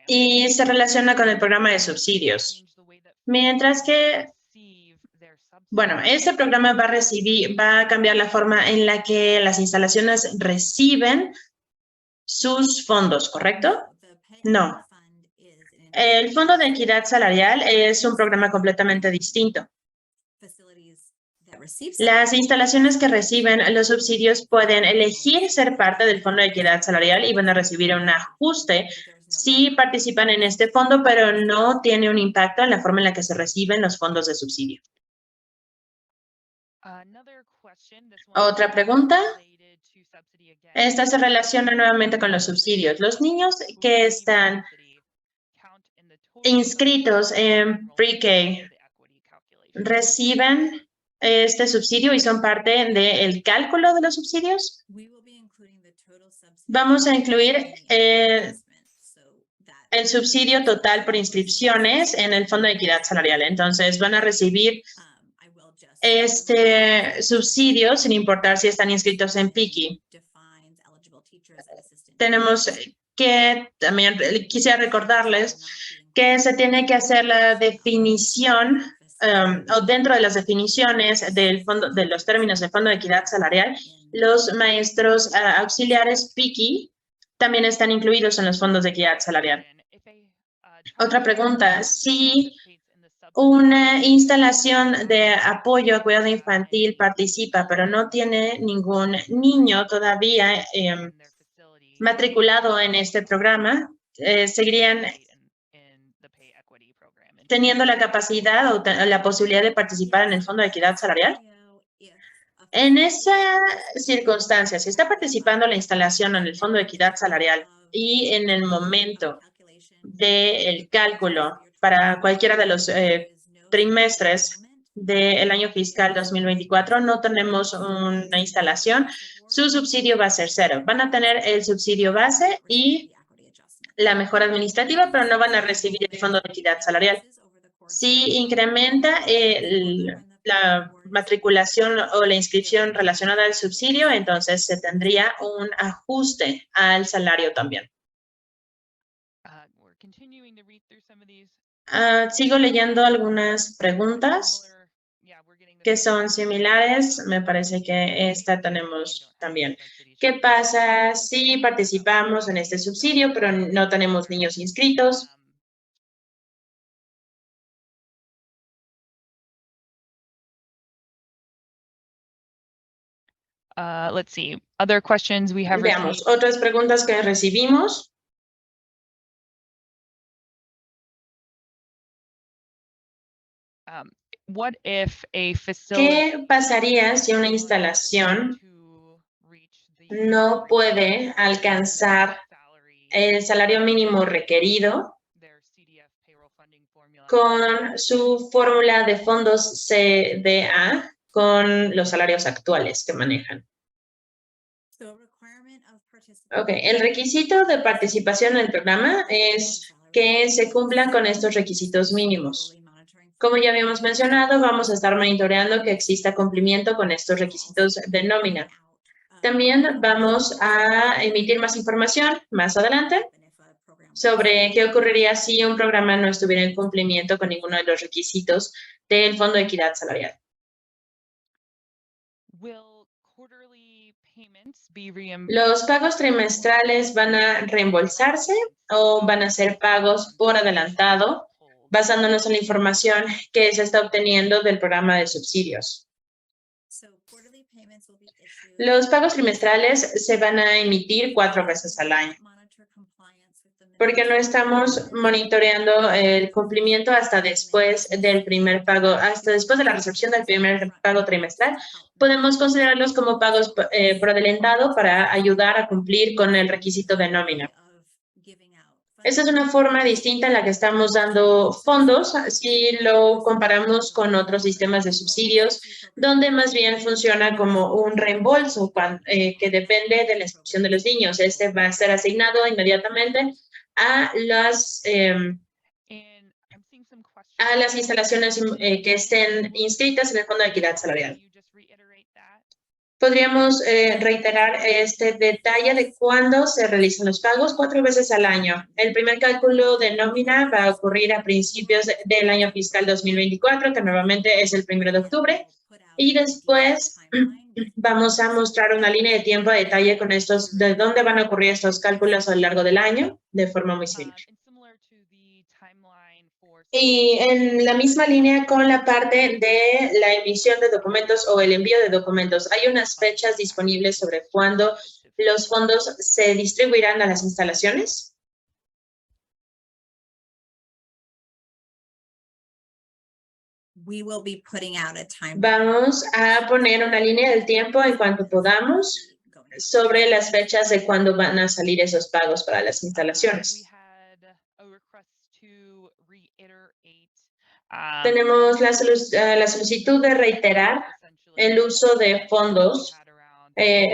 y se relaciona con el programa de subsidios. Mientras que, bueno, este programa va a cambiar la forma en la que las instalaciones reciben sus fondos, ¿correcto? No. El Fondo de Equidad Salarial es un programa completamente distinto. Las instalaciones que reciben los subsidios pueden elegir ser parte del Fondo de Equidad Salarial y van a recibir un ajuste si participan en este fondo, pero no tiene un impacto en la forma en la que se reciben los fondos de subsidio. Otra pregunta. Esta se relaciona nuevamente con los subsidios. Los niños que están inscritos en pre-K reciben este subsidio y son parte del cálculo de los subsidios. Vamos a incluir el subsidio total por inscripciones en el Fondo de Equidad Salarial. Entonces, van a recibir este subsidio sin importar si están inscritos en PICI. Tenemos que, también quisiera recordarles que se tiene que hacer la definición o dentro de las definiciones del fondo, de los términos del Fondo de Equidad Salarial, los maestros auxiliares PICI también están incluidos en los fondos de equidad salarial. Otra pregunta, si una instalación de apoyo a cuidado infantil participa, pero no tiene ningún niño todavía matriculado en este programa, seguirían teniendo la capacidad o la posibilidad de participar en el Fondo de Equidad Salarial. En esa circunstancia, si está participando la instalación en el Fondo de Equidad Salarial y en el momento del cálculo para cualquiera de los trimestres del año fiscal 2024, no tenemos una instalación, su subsidio va a ser cero. Van a tener el subsidio base y la mejora administrativa, pero no van a recibir el Fondo de Equidad Salarial. Si incrementa la matriculación o la inscripción relacionada al subsidio, entonces se tendría un ajuste al salario también. Sigo leyendo algunas preguntas que son similares. Me parece que esta tenemos también. ¿Qué pasa si participamos en este subsidio, pero no tenemos niños inscritos? Let's see. Other questions we have Veamos, received. otras preguntas que recibimos. What if a facility ¿Qué pasaría si una instalación no puede alcanzar el salario mínimo requerido con su fórmula de fondos CDA con los salarios actuales que manejan? Ok, el requisito de participación en el programa es que se cumplan con estos requisitos mínimos. Como ya habíamos mencionado, vamos a estar monitoreando que exista cumplimiento con estos requisitos de nómina. También vamos a emitir más información más adelante sobre qué ocurriría si un programa no estuviera en cumplimiento con ninguno de los requisitos del Fondo de Equidad Salarial. ¿Los pagos trimestrales van a reembolsarse o van a ser pagos por adelantado basándonos en la información que se está obteniendo del programa de subsidios. Los pagos trimestrales se van a emitir 4 veces al año, porque no estamos monitoreando el cumplimiento hasta después del primer pago, hasta después de la recepción del primer pago trimestral. Podemos considerarlos como pagos por adelantado para ayudar a cumplir con el requisito de nómina. Esa es una forma distinta en la que estamos dando fondos si lo comparamos con otros sistemas de subsidios, donde más bien funciona como un reembolso que depende de la inscripción de los niños. Este va a ser asignado inmediatamente a las instalaciones que estén inscritas en el Fondo de Equidad Salarial. Podríamos reiterar este detalle de cuándo se realizan los pagos 4 veces al año. El primer cálculo de nómina va a ocurrir a principios del año fiscal 2024, que normalmente es el 1 de octubre, y después vamos a mostrar una línea de tiempo a detalle con estos, de dónde van a ocurrir estos cálculos a lo largo del año, de forma muy similar. Y en la misma línea con la parte de la emisión de documentos o el envío de documentos, hay unas fechas disponibles sobre cuándo los fondos se distribuirán a las instalaciones. Vamos a poner una línea del tiempo en cuanto podamos sobre las fechas de cuándo van a salir esos pagos para las instalaciones. Tenemos la solicitud de reiterar el uso de fondos.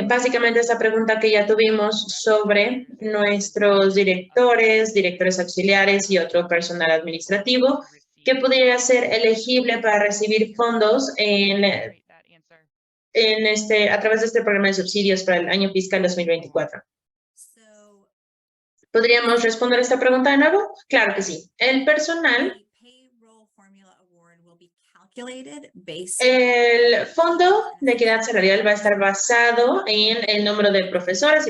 Básicamente esta pregunta que ya tuvimos sobre nuestros directores auxiliares y otro personal administrativo que pudiera ser elegible para recibir fondos a través de este programa de subsidios para el año fiscal 2024. ¿Podríamos responder esta pregunta de nuevo? Claro que sí. El personal, el Fondo de Equidad Salarial va a estar basado en el número de profesores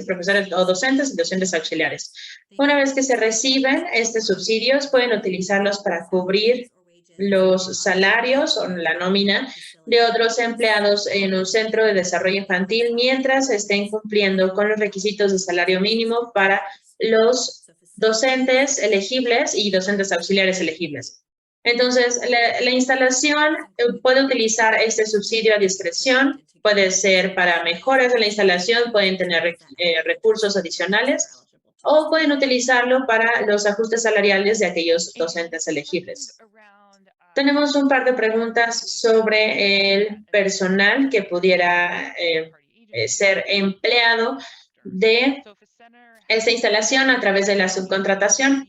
o docentes y docentes auxiliares. Una vez que se reciben estos subsidios, pueden utilizarlos para cubrir los salarios o la nómina de otros empleados en un centro de desarrollo infantil mientras estén cumpliendo con los requisitos de salario mínimo para los docentes elegibles y docentes auxiliares elegibles. Entonces, la instalación puede utilizar este subsidio a discreción, puede ser para mejoras en la instalación, pueden tener recursos adicionales o pueden utilizarlo para los ajustes salariales de aquellos docentes elegibles. Tenemos un par de preguntas sobre el personal que pudiera ser empleado de esta instalación a través de la subcontratación.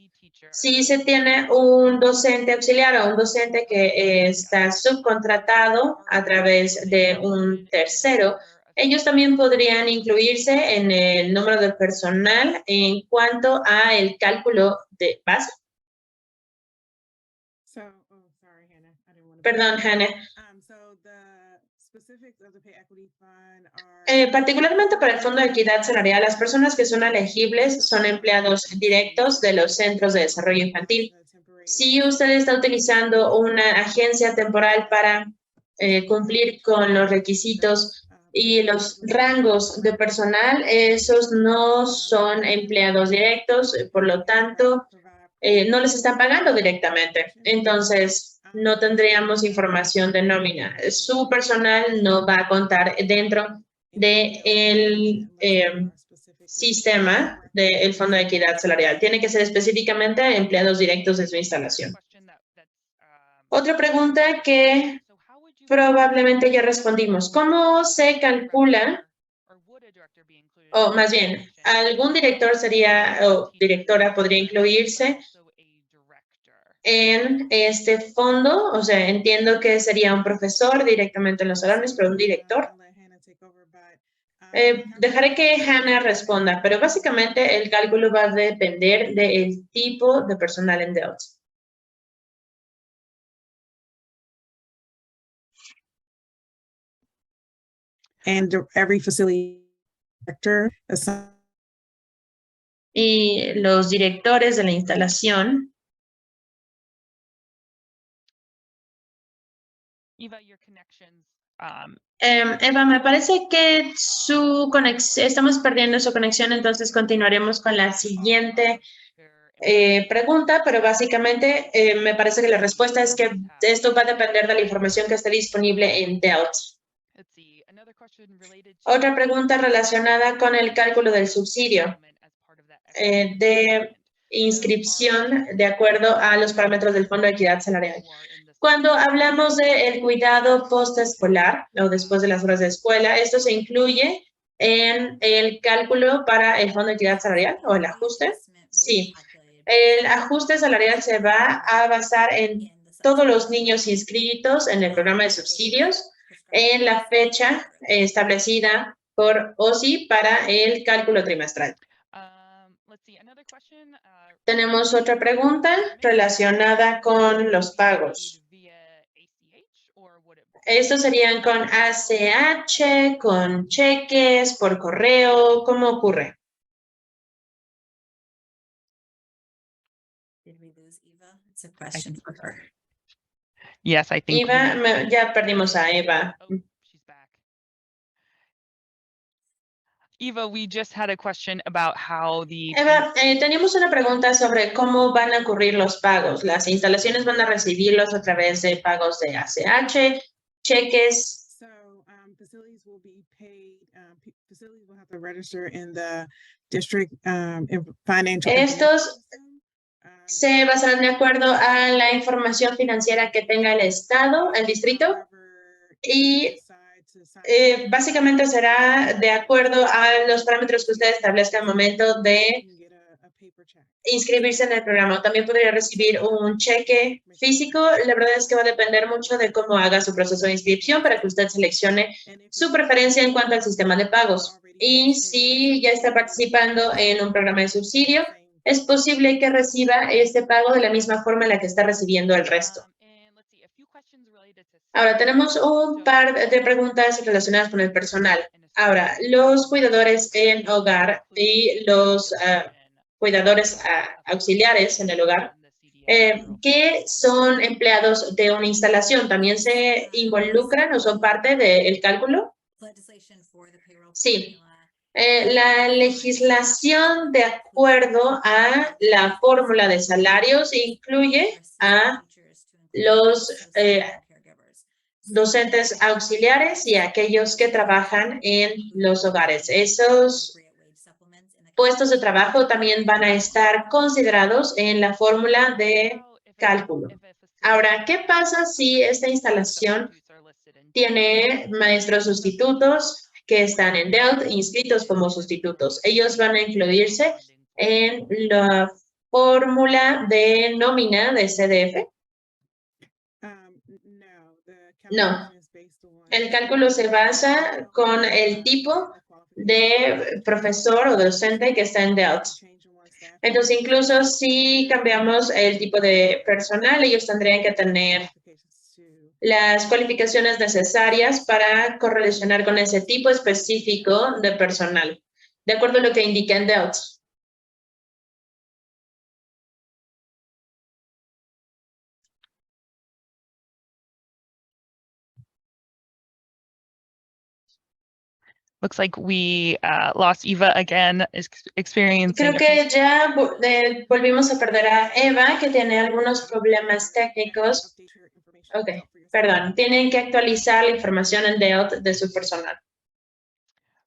Si se tiene un docente auxiliar o un docente que está subcontratado a través de un tercero, ellos también podrían incluirse en el número de personal en cuanto a el cálculo de base. Perdón, Hannah. Particularmente para el Fondo de Equidad Salarial, las personas que son elegibles son empleados directos de los centros de desarrollo infantil. Si usted está utilizando una agencia temporal para cumplir con los requisitos y los rangos de personal, esos no son empleados directos, por lo tanto, no les están pagando directamente. Entonces, no tendríamos información de nómina. Su personal no va a contar dentro del sistema del Fondo de Equidad Salarial. Tiene que ser específicamente empleados directos de su instalación. Otra pregunta que probablemente ya respondimos. ¿Cómo se calcula? O más bien, ¿algún director o directora podría incluirse en este fondo? O sea, entiendo que sería un profesor directamente en los salones, pero un director. Dejaré que Hannah responda, pero básicamente el cálculo va a depender del tipo de personal en DELT. And every facility director y los directores de la instalación Eva, your connections. Eva, me parece que estamos perdiendo su conexión, entonces continuaremos con la siguiente pregunta, pero básicamente me parece que la respuesta es que esto va a depender de la información que esté disponible en DELT. Otra pregunta relacionada con el cálculo del subsidio de inscripción de acuerdo a los parámetros del Fondo de Equidad Salarial. Cuando hablamos del cuidado postescolar o después de las horas de escuela, esto se incluye en el cálculo para el Fondo de Equidad Salarial o el ajuste. Sí, el ajuste salarial se va a basar en todos los niños inscritos en el programa de subsidios en la fecha establecida por OSI para el cálculo trimestral. Tenemos otra pregunta relacionada con los pagos. ¿Estos serían con ACH, con cheques, por correo? ¿Cómo ocurre? Yes, I think Eva, ya perdimos a Eva. she's back. Eva, we just had a question about how the Eva, teníamos una pregunta sobre cómo van a ocurrir los pagos. ¿Las instalaciones van a recibirlos a través de pagos de ACH, cheques? So facilities will be paid, facilities will have to register in the district financial. Estos se basarán de acuerdo a la información financiera que tenga el estado, el distrito, y básicamente será de acuerdo a los parámetros que usted establezca al momento de inscribirse en el programa. También podría recibir un cheque físico. La verdad es que va a depender mucho de cómo haga su proceso de inscripción para que usted seleccione su preferencia en cuanto al sistema de pagos. Y si ya está participando en un programa de subsidio, es posible que reciba este pago de la misma forma en la que está recibiendo el resto. Ahora, tenemos un par de preguntas relacionadas con el personal. Ahora, los cuidadores en hogar y los cuidadores auxiliares en el hogar, que son empleados de una instalación, ¿también se involucran o son parte del cálculo? Sí. La legislación de acuerdo a la fórmula de salarios incluye a los docentes auxiliares y aquellos que trabajan en los hogares. Esos puestos de trabajo también van a estar considerados en la fórmula de cálculo. Ahora, ¿qué pasa si esta instalación tiene maestros sustitutos que están en DELT inscritos como sustitutos? Ellos van a incluirse en la fórmula de nómina de CDF. No. El cálculo se basa con el tipo de profesor o docente que está en DELT. Entonces, incluso si cambiamos el tipo de personal, ellos tendrían que tener las cualificaciones necesarias para correlacionar con ese tipo específico de personal, de acuerdo a lo que indica en DELT. looks like we lost Eva again, experiencing. Creo que ya volvimos a perder a Eva, que tiene algunos problemas técnicos. Ok, perdón. Tienen que actualizar la información en DELT de su personal.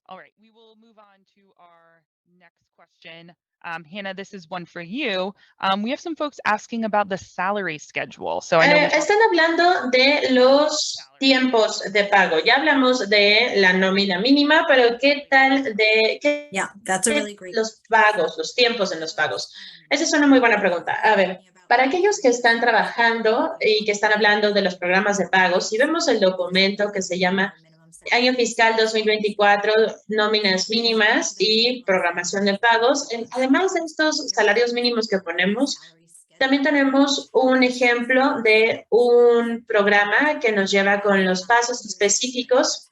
All right, we will move on to our next question. Hannah, this is one for you. We have some folks asking about the salary schedule. So I know están hablando de los tiempos de pago. Ya hablamos de la nómina mínima, pero ¿qué tal de los pagos, los tiempos en los pagos? Esa es una muy buena pregunta. A ver, para aquellos que están trabajando y que están hablando de los programas de pagos, si vemos el documento que se llama Año Fiscal 2024, nóminas mínimas y programación de pagos, además de estos salarios mínimos que ponemos, también tenemos un ejemplo de un programa que nos lleva con los pasos específicos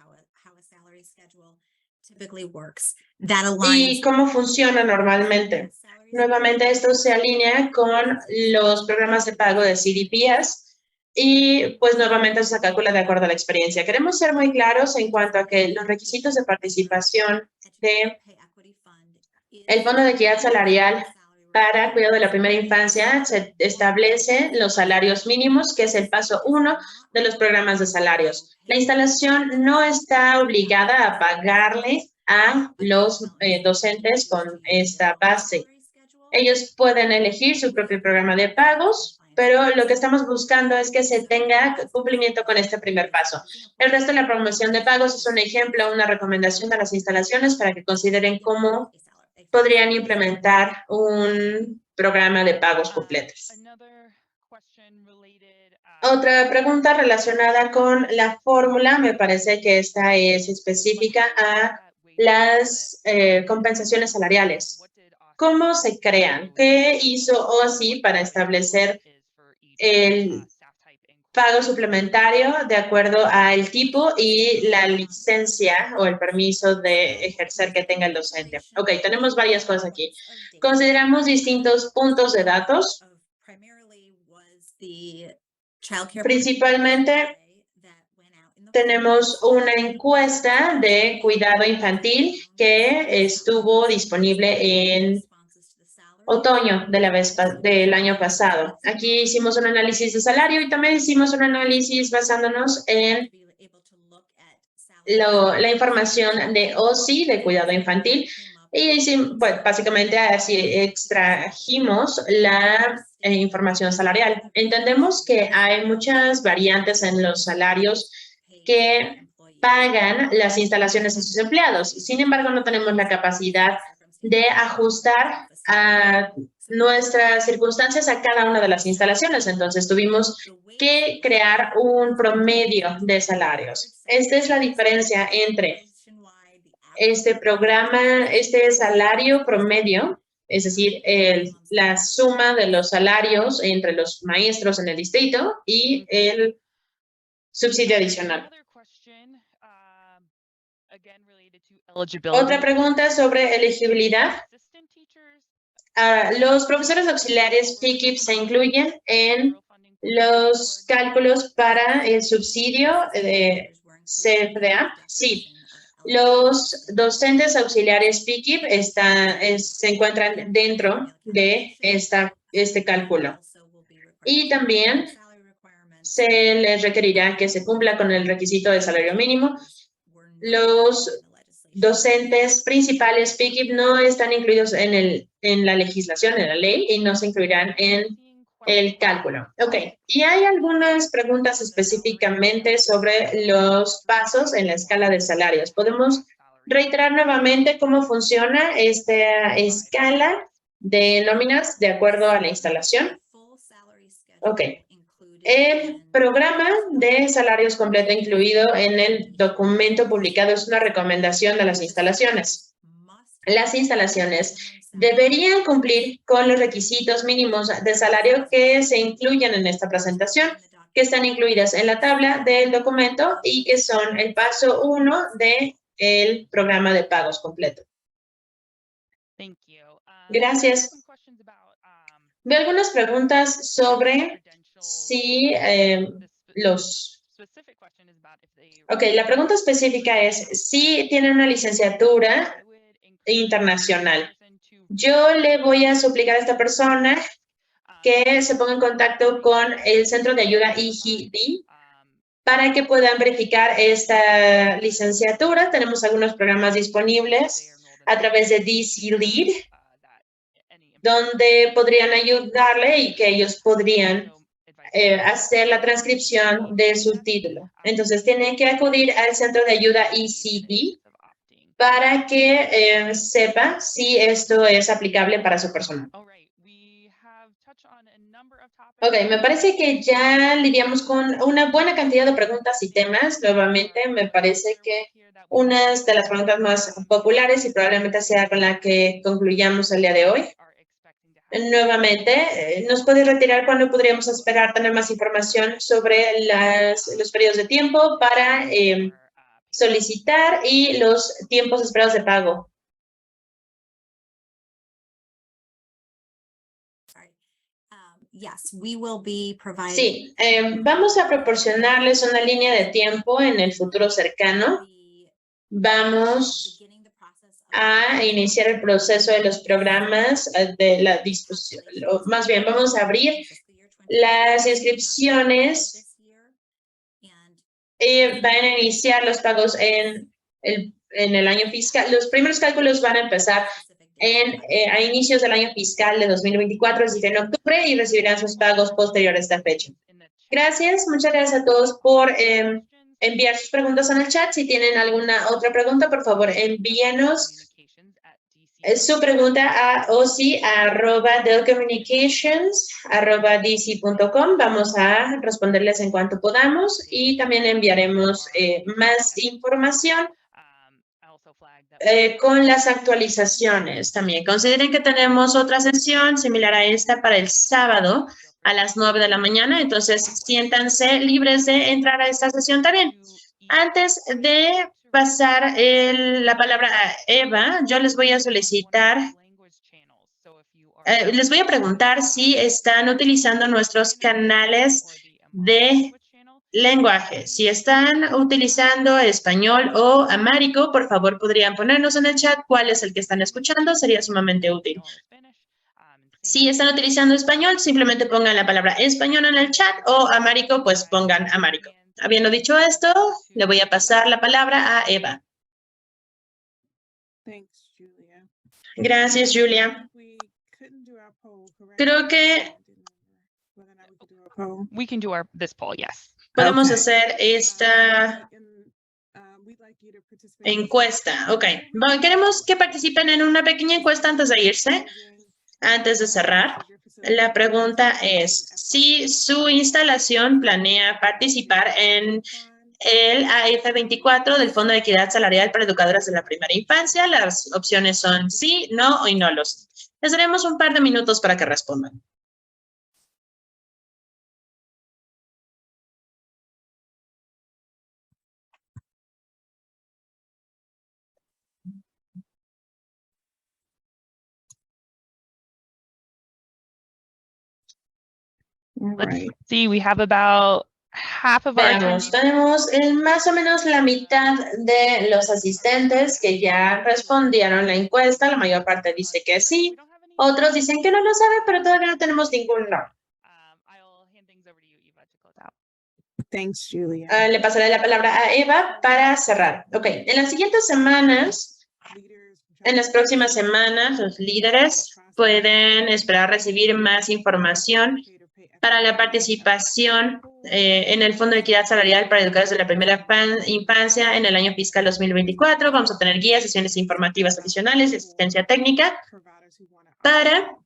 y cómo funciona normalmente. Nuevamente, esto se alinea con los programas de pago de CDPS y pues nuevamente se calcula de acuerdo a la experiencia. Queremos ser muy claros en cuanto a que los requisitos de participación de el Fondo de Equidad Salarial para cuidado de la primera infancia se establecen los salarios mínimos, que es el paso 1 de los programas de salarios. La instalación no está obligada a pagarle a los docentes con esta base. Ellos pueden elegir su propio programa de pagos, pero lo que estamos buscando es que se tenga cumplimiento con este primer paso. El resto de la promoción de pagos es un ejemplo, una recomendación de las instalaciones para que consideren cómo podrían implementar un programa de pagos completos. Otra pregunta relacionada con la fórmula, me parece que esta es específica a las compensaciones salariales. ¿Cómo se crean? ¿Qué hizo OSI para establecer el pago suplementario de acuerdo al tipo y la licencia o el permiso de ejercer que tenga el docente? Ok, tenemos varias cosas aquí. Consideramos distintos puntos de datos. Principalmente tenemos una encuesta de cuidado infantil que estuvo disponible en otoño del año pasado. Aquí hicimos un análisis de salario y también hicimos un análisis basándonos en la información de OSI, de cuidado infantil, y pues, básicamente así extrajimos la información salarial. Entendemos que hay muchas variantes en los salarios que pagan las instalaciones a sus empleados. Sin embargo, no tenemos la capacidad de ajustar a nuestras circunstancias a cada una de las instalaciones. Entonces, tuvimos que crear un promedio de salarios. Esta es la diferencia entre este programa, este salario promedio, es decir, la suma de los salarios entre los maestros en el distrito y el subsidio adicional. Otra pregunta sobre elegibilidad. Los profesores auxiliares PICIP se incluyen en los cálculos para el subsidio de CFDA. Sí, los docentes auxiliares PICIP se encuentran dentro de este cálculo. Y también se les requerirá que se cumpla con el requisito de salario mínimo. Los docentes principales PICIP no están incluidos en la legislación, en la ley, y no se incluirán en el cálculo. Ok, y hay algunas preguntas específicamente sobre los pasos en la escala de salarios. ¿Podemos reiterar nuevamente cómo funciona esta escala de nóminas de acuerdo a la instalación? Ok. El programa de salarios completo incluido en el documento publicado es una recomendación de las instalaciones. Las instalaciones deberían cumplir con los requisitos mínimos de salario que se incluyen en esta presentación, que están incluidas en la tabla del documento y que son el paso 1 del programa de pagos completo. Gracias. Veo algunas preguntas sobre si Ok, la pregunta específica es si tienen una licenciatura internacional. Yo le voy a suplicar a esta persona que se ponga en contacto con el Centro de Ayuda EGD para que puedan verificar esta licenciatura. Tenemos algunos programas disponibles a través de DC Lead, donde podrían ayudarle y que ellos podrían hacer la transcripción de su título. Entonces, tienen que acudir al Centro de Ayuda ECD para que sepa si esto es aplicable para su persona. Ok, me parece que ya lidiamos con una buena cantidad de preguntas y temas. Nuevamente, me parece que una de las preguntas más populares y probablemente sea con la que concluyamos el día de hoy. Nuevamente, ¿nos puede retirar cuándo podríamos esperar tener más información sobre los periodos de tiempo para solicitar y los tiempos esperados de pago? Yes, we will be providing. Sí, vamos a proporcionarles una línea de tiempo en el futuro cercano. Vamos a iniciar el proceso de los programas de la disposición, o más bien vamos a abrir las inscripciones. Van a iniciar los pagos en el año fiscal. Los primeros cálculos van a empezar a inicios del año fiscal de 2024, es decir, en octubre, y recibirán sus pagos posteriores a esta fecha. Gracias, muchas gracias a todos por enviar sus preguntas en el chat. Si tienen alguna otra pregunta, por favor, envíenos su pregunta a osi@dellcommunications.dc.com. Vamos a responderles en cuanto podamos y también enviaremos más información con las actualizaciones también. Consideren que tenemos otra sesión similar a esta para el sábado a las 9 de la mañana, entonces siéntanse libres de entrar a esta sesión también. Antes de pasar la palabra a Eva, yo les voy a solicitar, les voy a preguntar si están utilizando nuestros canales de lenguaje. Si están utilizando español o amárico, por favor, podrían ponernos en el chat cuál es el que están escuchando. Sería sumamente útil. Si están utilizando español, simplemente pongan la palabra español en el chat, o amárico, pues pongan amárico. Habiendo dicho esto, le voy a pasar la palabra a Eva. Thanks, Julia. Gracias, Julia. Creo que We can do this poll, yes. podemos Okay. hacer esta encuesta. Ok. Bueno, queremos que participen en una pequeña encuesta antes de irse, antes de cerrar. La pregunta es si su instalación planea participar en el AF24 del Fondo de Equidad Salarial para Educadoras de la Primera Infancia. Las opciones son sí, no y no los. Les daremos un par de minutos para que respondan. All Let's right. see, we have about half of our Veamos, attendees. tenemos más o menos la mitad de los asistentes que ya respondieron la encuesta. La mayor parte dice que sí. Otros dicen que no lo saben, pero todavía no tenemos ningún no. I'll hand things over to you, Eva, to close out. Thanks, Julia. Le pasaré la palabra a Eva para cerrar. Ok, en las siguientes semanas, en las próximas semanas, los líderes pueden esperar recibir más información para la participación en el Fondo de Equidad Salarial para Educadores de la Primera Infancia en el año fiscal 2024. Vamos a tener guías, sesiones informativas adicionales y asistencia técnica para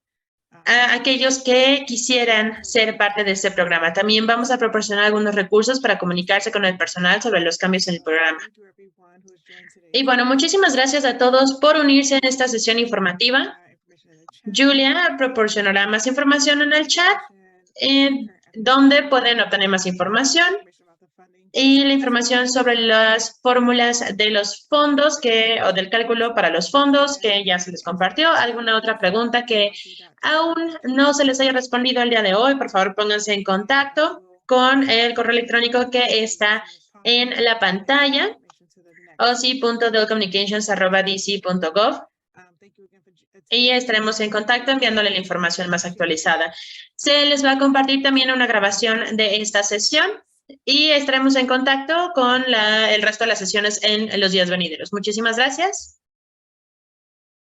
aquellos que quisieran ser parte de este programa. También vamos a proporcionar algunos recursos para comunicarse con el personal sobre los cambios en el programa. Y bueno, muchísimas gracias a todos por unirse en esta sesión informativa. Julia proporcionará más información en el chat, donde pueden obtener más información y la información sobre las fórmulas de los fondos o del cálculo para los fondos que ya se les compartió. ¿Alguna otra pregunta que aún no se les haya respondido el día de hoy? Por favor, pónganse en contacto con el correo electrónico que está en la pantalla, osi.dellcommunications@dc.gov. Y estaremos en contacto enviándole la información más actualizada. Se les va a compartir también una grabación de esta sesión y estaremos en contacto con el resto de las sesiones en los días venideros. Muchísimas gracias.